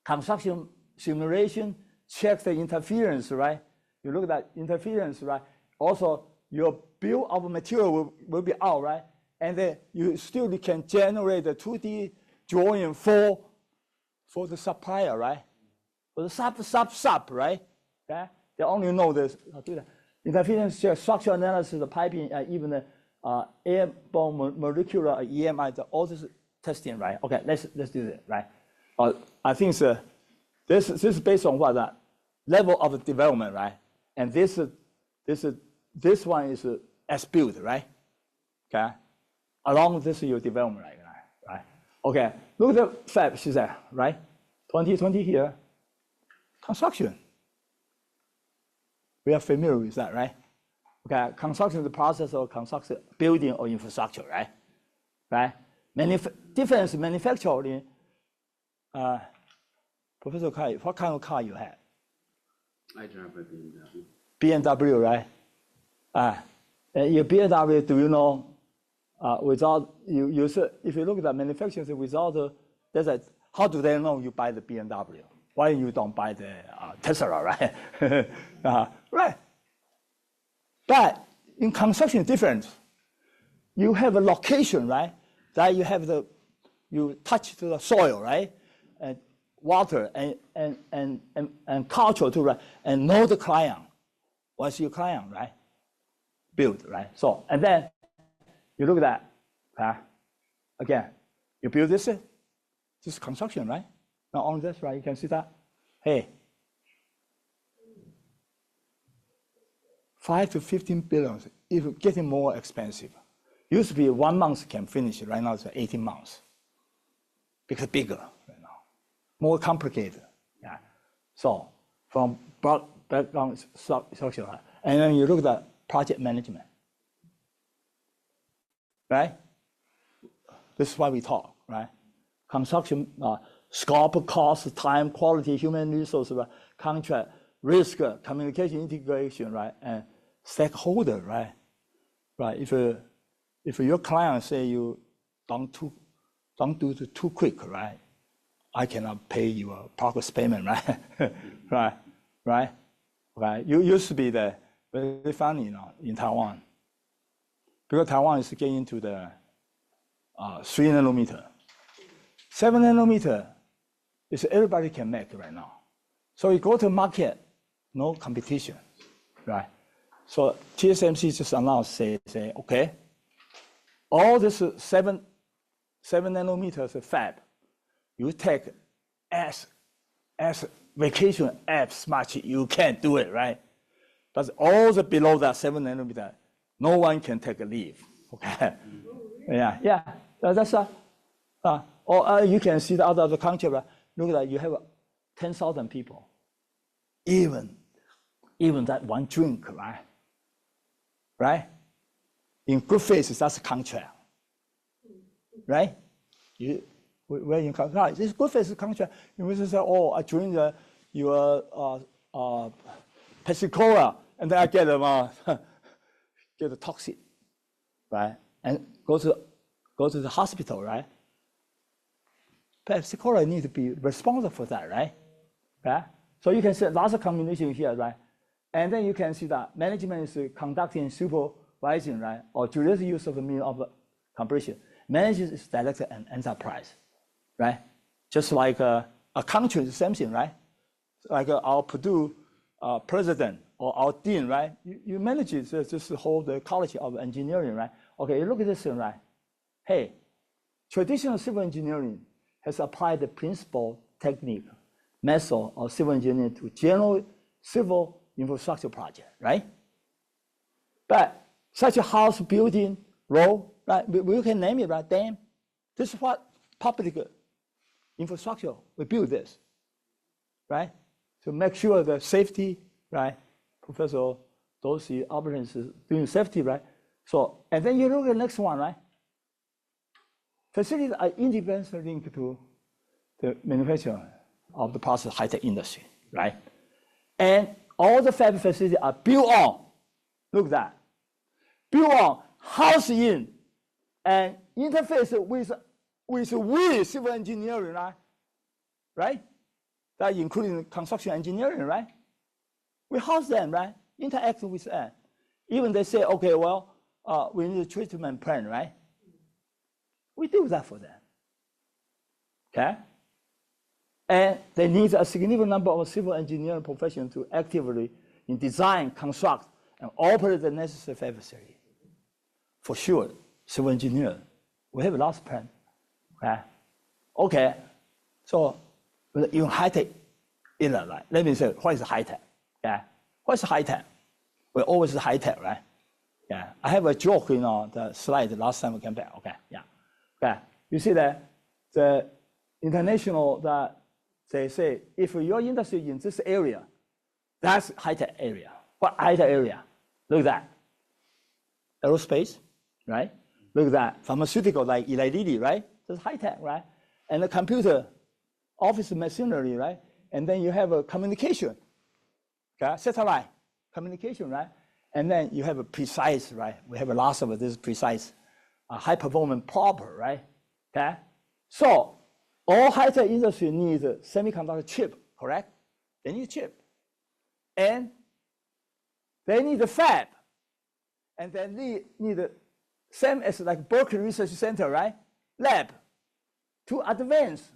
construction simulation, check the interference, right? You look at that interference, right? Also, your bill of material will be out, right? And then you still can generate the 2D drawing for the supplier, right? For the sub, right? Okay? They only know this. Interference check, structural analysis, the piping, even the airborne molecular EMI, all this testing, right? Okay, let's do it, right? I think this is based on what that level of development, right? And this one is as built, right? Okay, along with this your development, right? Okay, look at the fab, she said, right? 2020 here, construction. We are familiar with that, right? Okay, construction is the process of construction, building or infrastructure, right? Right? Difference manufacturing. Professor Kai, what kind of car you have? I drive a BMW. BMW, right? Your BMW, do you know? Without you if you look at the manufacturers without how do they know you buy the BMW? Why you don't buy the Tesla, right? Right. But in construction, different. You have a location, right? That you have you touch to the soil, right? And water and culture too, right? And know the client. What's your client, right? Build, right? So, and then you look at that, again, you build this is construction, right? Not only this, right? You can see that. Hey, 5 to 15 billion, if getting more expensive. Used to be 1 month can finish, right now it's 18 months. Because bigger right now, more complicated. Yeah. So from background structure, and then you look at the project management, right? This is why we talk, right? Construction, scope, cost, time, quality, human resources, right? Contract, risk, communication, integration, right? And stakeholder, right? Right. If your client say you don't do it too quick, right? I cannot pay you a progress payment, right? right. You used to be very funny, in Taiwan, because Taiwan is getting into the 3 nanometer. 7 nanometer is everybody can make right now. So you go to market, no competition, right? So TSMC just announced, say, okay, all this 7 nanometers fab, you take as vacation as much you can do it, right? But all the below that 7 nanometer, no one can take a leave, okay? Yeah, that's or you can see the other country, right? Look at that, you have 10,000 people. Even that one drink, right? Right? In good faith, that's a contract, right? When you come, right, this good faith contract. You will say, "Oh, I drink your Pepsi Cola, and then I get get a toxic, right? And go to the hospital, right? Pepsi Cola need to be responsible for that, right? Right? So you can see lots of combination here, right? And then you can see that management is conducting supervising, right? Or judicious use of the means of compression. Management is directed an enterprise, right? Just like a country is the same thing, right? Like our Purdue president or our dean, right? You manage it, just hold the College of Engineering, right? Okay, you look at this thing, right? Hey, traditional civil engineering has applied the principle, technique, method of civil engineering to general civil infrastructure project, right? But such a house, building, road, right? We can name it, right? Dam. This is what public infrastructure, we build this, right? To make sure the safety, right? Professor Dorsey operations is doing safety, right? So, and then you look at the next one, right? Facilities are independently linked to the manufacturing of the process high-tech industry, right? And all the fab facilities are built on, look at that, built on, housed in, and interface with civil engineering, right? That including construction engineering, right? We house them, right? Interact with them. Even they say, okay, well, we need a treatment plan, right? We do that for them, okay? And they need a significant number of civil engineering professionals to actively in design, construct, and operate the necessary fab facility. For sure, civil engineer, we have lots of plan. Okay, so in high-tech era, right? Let me say, what is high-tech? What is high-tech? We're always high-tech, right? I have a joke in the slide last time we came back. You see that the international that they say, if your industry in this area, that's high-tech area. What high-tech area? Look at that. Aerospace, right? Look at that. Pharmaceutical, like Eli Lilly, right? That's high-tech, right? And the computer, office machinery, right? And then you have a communication, satellite communication, right? And then you have a precise, right? We have a lot of this precise, high-performance proper, right? So all high-tech industry needs a semiconductor chip, correct? They need a chip. And they need a fab. And then they need the same as like Berkeley Research Center, right? Lab to advance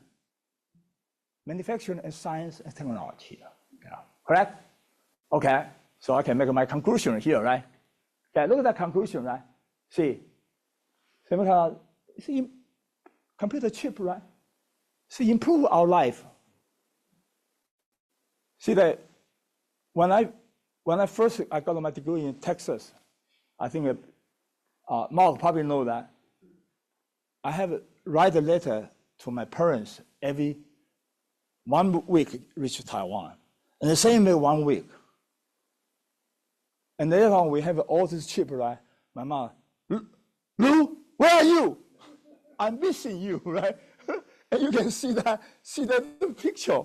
manufacturing and science and technology. Correct? Okay, so I can make my conclusion here, right? Okay, look at that conclusion, right? See, semiconductor, see, computer chip, right? See, improve our life. See that when I first got my degree in Texas, I think Mark probably know that. I have to write a letter to my parents every 1 week reach Taiwan. And the same way 1 week. And later on we have all this chip, right? My mom, Luh, where are you? I'm missing you, right? And you can see that picture,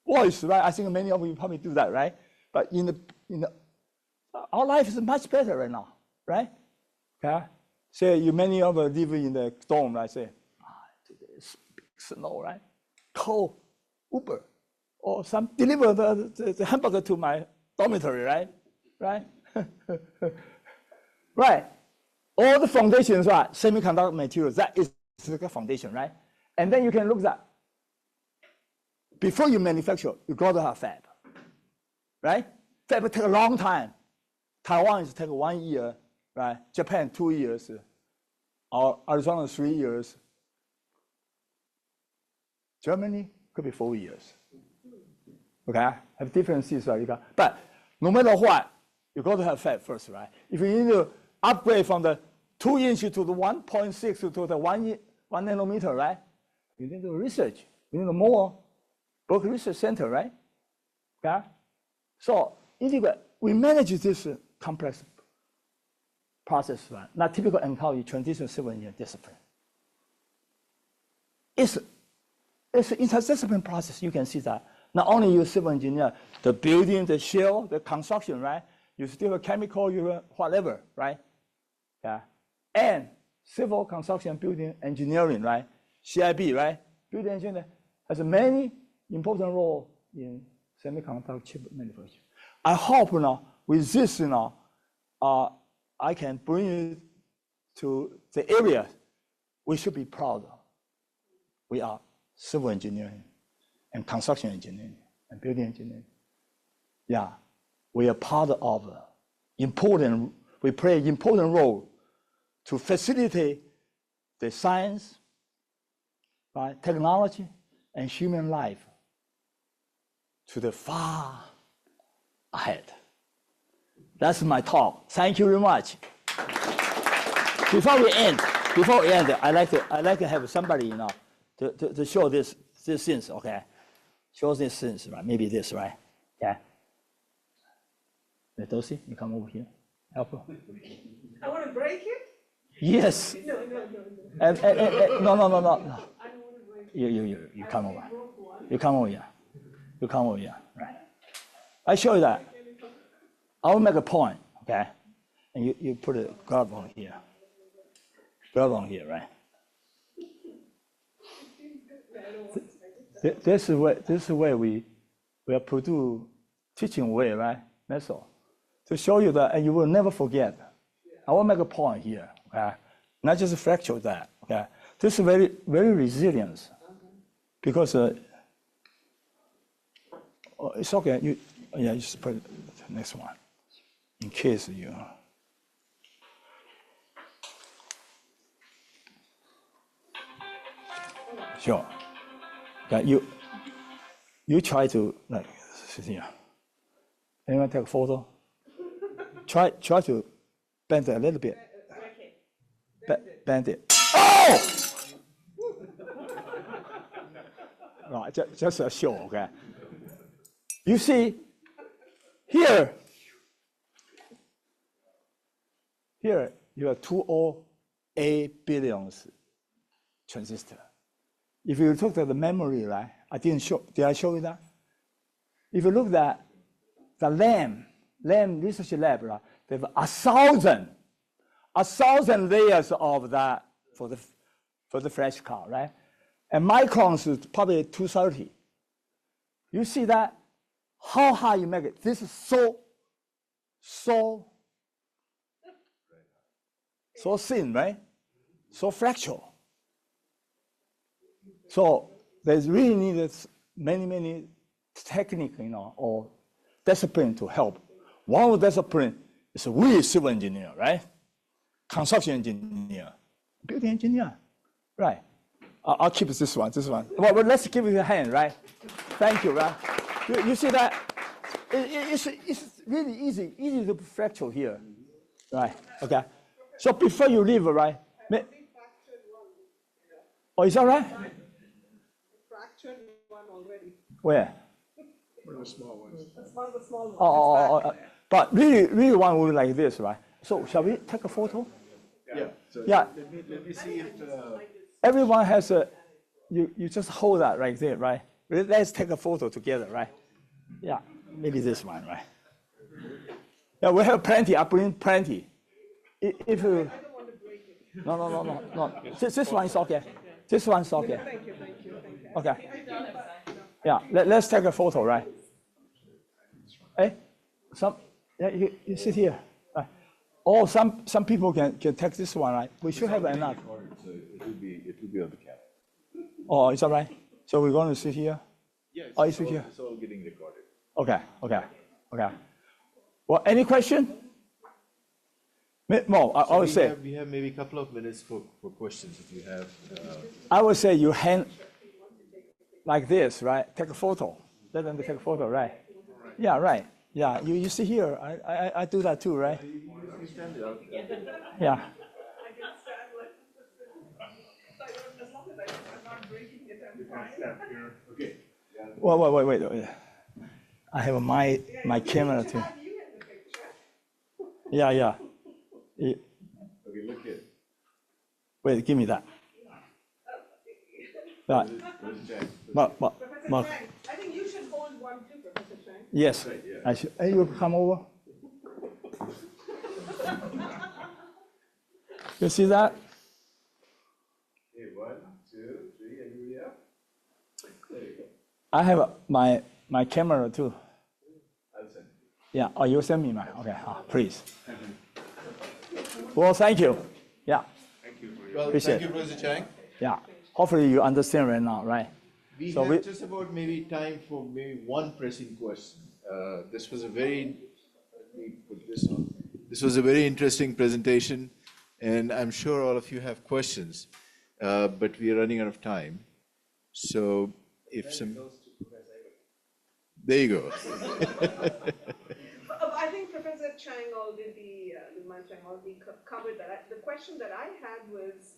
voice, right? I think many of you probably do that, right? But our life is much better right now, right? Okay. Say you many of us live in the dorm, right? Say, today is big snow, right? Call Uber, or some deliver the hamburger to my dormitory, right? Right? Right. All the foundations, right? Semiconductor materials, that is the foundation, right? And then you can look at, before you manufacture, you got to have fab, right? Fab will take a long time. Taiwan is take 1 year, right? Japan 2 years, or Arizona 3 years. Germany could be 4 years. Okay, have differences, right? But no matter what, you got to have fab first, right? If you need to upgrade from the 2 inch to the 1.6 to the 1 nanometer, right? You need to research. You need more Berkeley Research Center, right? Okay. So we manage this complex process, right? Not typical encounter traditional civil engineering discipline. It's an interdisciplinary process. You can see that. Not only you civil engineer, the building, the shell, the construction, right? You still have chemical, you have whatever, right? Yeah. And civil construction building engineering, right? CIB, right? Building engineering has many important role in semiconductor chip manufacturing. I hope with this, I can bring you to the area we should be proud of. We are civil engineering and construction engineering and building engineering. Yeah, we are part of we play an important role to facilitate the science, right, technology, and human life to the far ahead. That's my talk. Thank you very much. Before we end, I like to have somebody, to show this things, okay? Show these things, right? Maybe this, right? Yeah. Dosi, you come over here. Help her. I want to break it? Yes. No. No. I don't want to break it. You come over. You come over here. You come over here, right? I show you that. I will make a point, okay? And you put a glove on here. Glove on here, right? This is the way we are produce teaching way, right? That's all. To show you that, and you will never forget. I will make a point here, okay? Not just fracture that, okay? This is very, very resilient, because it's okay. You just put it. next one, in case you. Sure. Yeah, you try to like sit here. Anyone take a photo? Try to bend it a little bit. Bend it. Oh! No, just a show, okay? You see, here you have 208 billions transistor. If you look at the memory, right? Did I show you that? If you look at the Lam research lab, right? They have 1,000 layers of that for the flash card, right? And microns is probably 230. You see that? How high you make it? This is so thin, right? So fractal. So there's really needed many techniques, or discipline to help. One of the discipline is really civil engineer, right? Construction engineer, building engineer, right? I'll keep this one. Well, let's give it a hand, right? Thank you, right? You see that? It's really easy to fractal here, right? Okay. So before you leave, right? Oh, is that right? Fractured one already. Where? One of the small ones. That's one of the small ones. Oh. But really one would like this, right? So shall we take a photo? Yeah. So Yeah. Let me see if. Everyone has a. You just hold that right there, right? Let's take a photo together, right? Yeah, maybe this one, right? Yeah, we have plenty. I bring plenty. If you. I don't want to break it. No. This one is okay. This one's okay. Thank you. Okay. Yeah, let's take a photo, right? Hey, you sit here. Right. Oh, some people can take this one, right? We should have another. So it will be on the camera. Oh, is that right? So we're going to sit here? Yeah. Oh, you sit here. It's all getting recorded. Okay. Well, any question? No, I would say. We have maybe a couple of minutes for questions if you have. I would say you hand like this, right? Take a photo. Let them take a photo, right? Yeah, right. Yeah, you sit here. I do that too, right? You stand it out. Yeah. Okay. Wait. I have my camera too. Yeah. Okay, look here. Wait, give me that. Right. Mark. I think you should hold one too, Professor Chang. Yes. I should. Hey, you come over. You see that? Okay, 1, 2, 3, everybody up. There you go. I have my camera too. I'll send it. Yeah. Oh, you send me mine. Okay. Please. Well, thank you. Yeah. Well, Appreciate thank you, Professor Chang. Yeah. Hopefully you understand right now, right? We So have just about maybe time for maybe one pressing question. This was a very, let me put this on. This was a very interesting presentation, and I'm sure all of you have questions, but we are running out of time. So if some, there you go. I think Professor Chang already, Luh-Maan Chang already covered that. The question that I had was,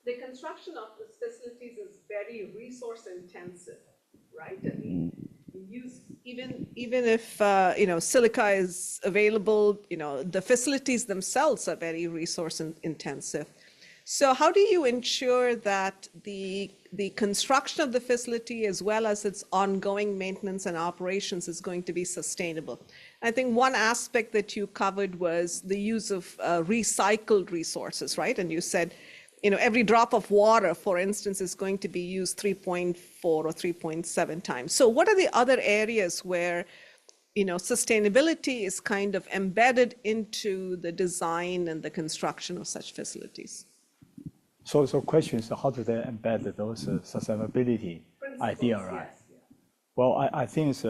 the construction of these facilities is very resource intensive, right? I mean, you use even if silica is available, the facilities themselves are very resource intensive. So how do you ensure that the construction of the facility as well as its ongoing maintenance and operations is going to be sustainable? I think one aspect that you covered was the use of recycled resources, right? And you said, every drop of water, for instance, is going to be used 3.4 or 3.7 times. So what are the other areas where, sustainability is kind of embedded into the design and the construction of such facilities? So question is, how do they embed those sustainability idea, right? Yes. Well, I think it's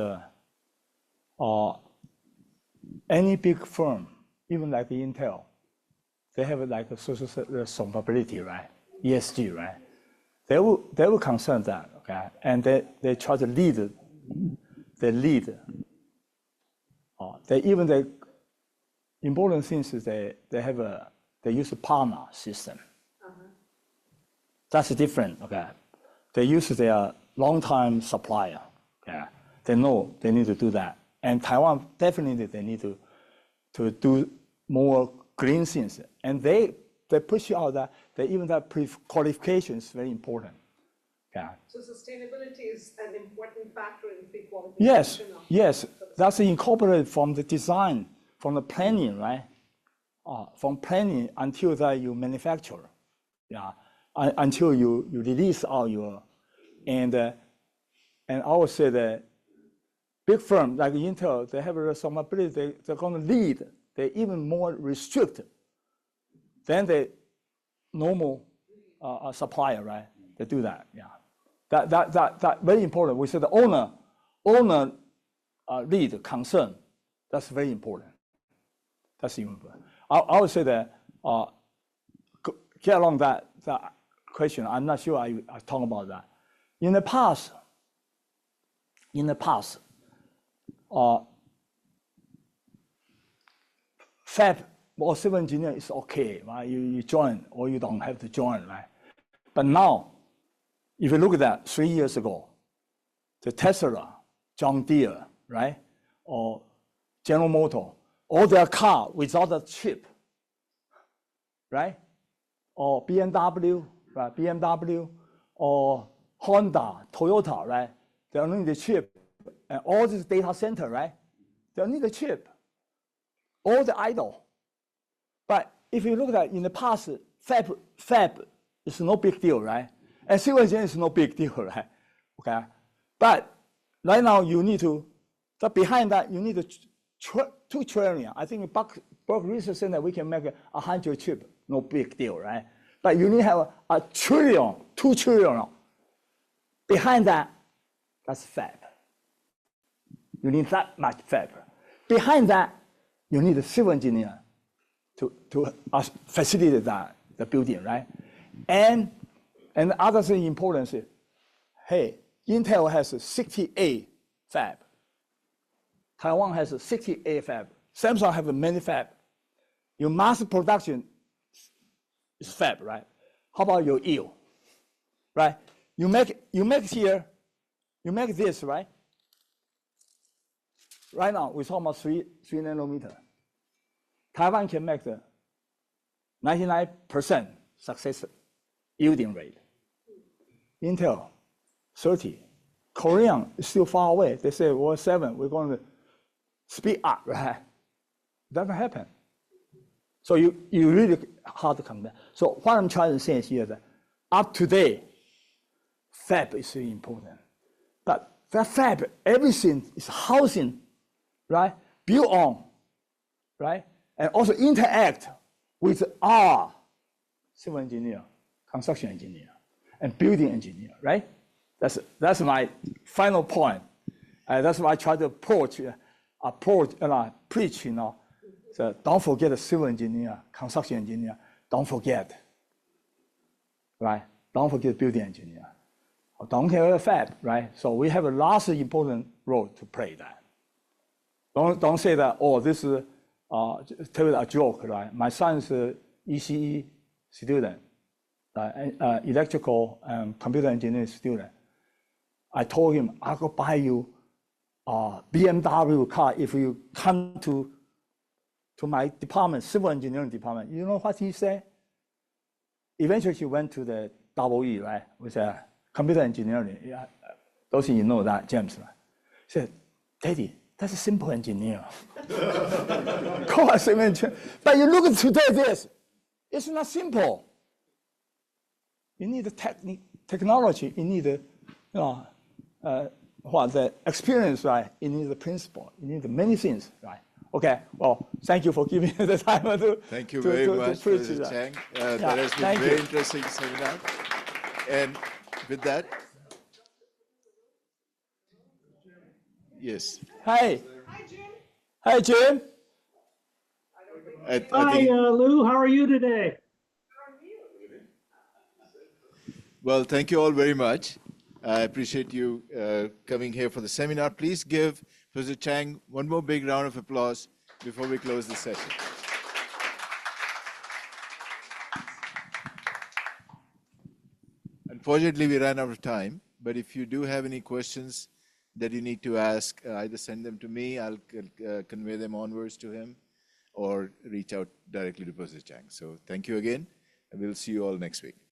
any big firm, even like Intel, they have like a social responsibility, right? ESG, right? They will concern that, okay? And they try to lead. They lead. Even the important things is they use a partner system. That's different, okay? They use their long-time supplier, okay? They know they need to do that. And Taiwan, definitely they need to do more green things. And they push out that even that pre-qualification is very important. Yeah. So sustainability is an important factor in pre-qualification. Yes, that's incorporated from the design, from the planning, right? From planning until that you manufacture, yeah, until you release all your, and I would say that big firm like Intel, they have a responsibility. They're going to lead. They're even more restricted than the normal supplier, right? They do that, yeah. That very important. We say the owner lead concern. That's very important. That's important. I would say that get along that question. I'm not sure I talk about that. In the past, fab or civil engineer is okay, right? You join or you don't have to join, right? But now, if you look at that 3 years ago, the Tesla, John Deere, right? Or General Motors, all their car without a chip, right? Or BMW, right? BMW, or Honda, Toyota, right? They don't need the chip. And all this data center, right? They don't need the chip. All the idle. But if you look at that in the past, fab is no big deal, right? And civil engineering is no big deal, right? Okay. But right now you need to, behind that you need $2 trillion. I think Berkeley Research Center we can make 100 chips, no big deal, right? But you need to have $1 trillion, $2 trillion. Behind that, that's fab. You need that much fab. Behind that, you need a civil engineer to facilitate that, the building, right? And the other thing important is, hey, Intel has 68 fab. Taiwan has 68 fab. Samsung have many fab. Your mass production is fab, right? How about your yield, right? You make here, you make this, right? Right now, we're talking about 3 nanometer. Taiwan can make the 99% success yielding rate. Intel, 30. Korean is still far away. They say, well, 7, we're going to speed up, right? Doesn't happen. So you really hard to compare. So what I'm trying to say here is that up to date, fab is really important. But that fab, everything is housing, right? Built on, right? And also interact with our civil engineer, construction engineer, and building engineer, right? That's my final point. That's why I try to preach, you know. So don't forget the civil engineer, construction engineer. Don't forget, right? Don't forget building engineer. Don't forget the fab, right? So we have a last important role to play that. Don't say that, oh, this is tell it a joke, right? My son is an ECE student, electrical and computer engineering student. I told him, I'll go buy you a BMW car if you come to my department, civil engineering department. You know what he said? Eventually he went to the EE, right? With computer engineering. Yeah, those of you know that, James, right? He said, Daddy, that's a simple engineer. Call us civil engineer. But you look at today this, it's not simple. You need the technology, you need the, the experience, right? You need the principle, you need many things, right? Okay, well, thank you for giving me the time to Thank you very much, Mr. Chang. That has been a very interesting seminar. And with that, yes. Hey, Hi, Jim. Hi, Jim. I Hi, think, Lou. How are you today? well, thank you all very much. I appreciate you coming here for the seminar. Please give Professor Chang one more big round of applause before we close the session. Unfortunately, we ran out of time, but if you do have any questions that you need to ask, either send them to me, I'll convey them onwards to him, or reach out directly to Professor Chang. So thank you again, and we'll see you all next week.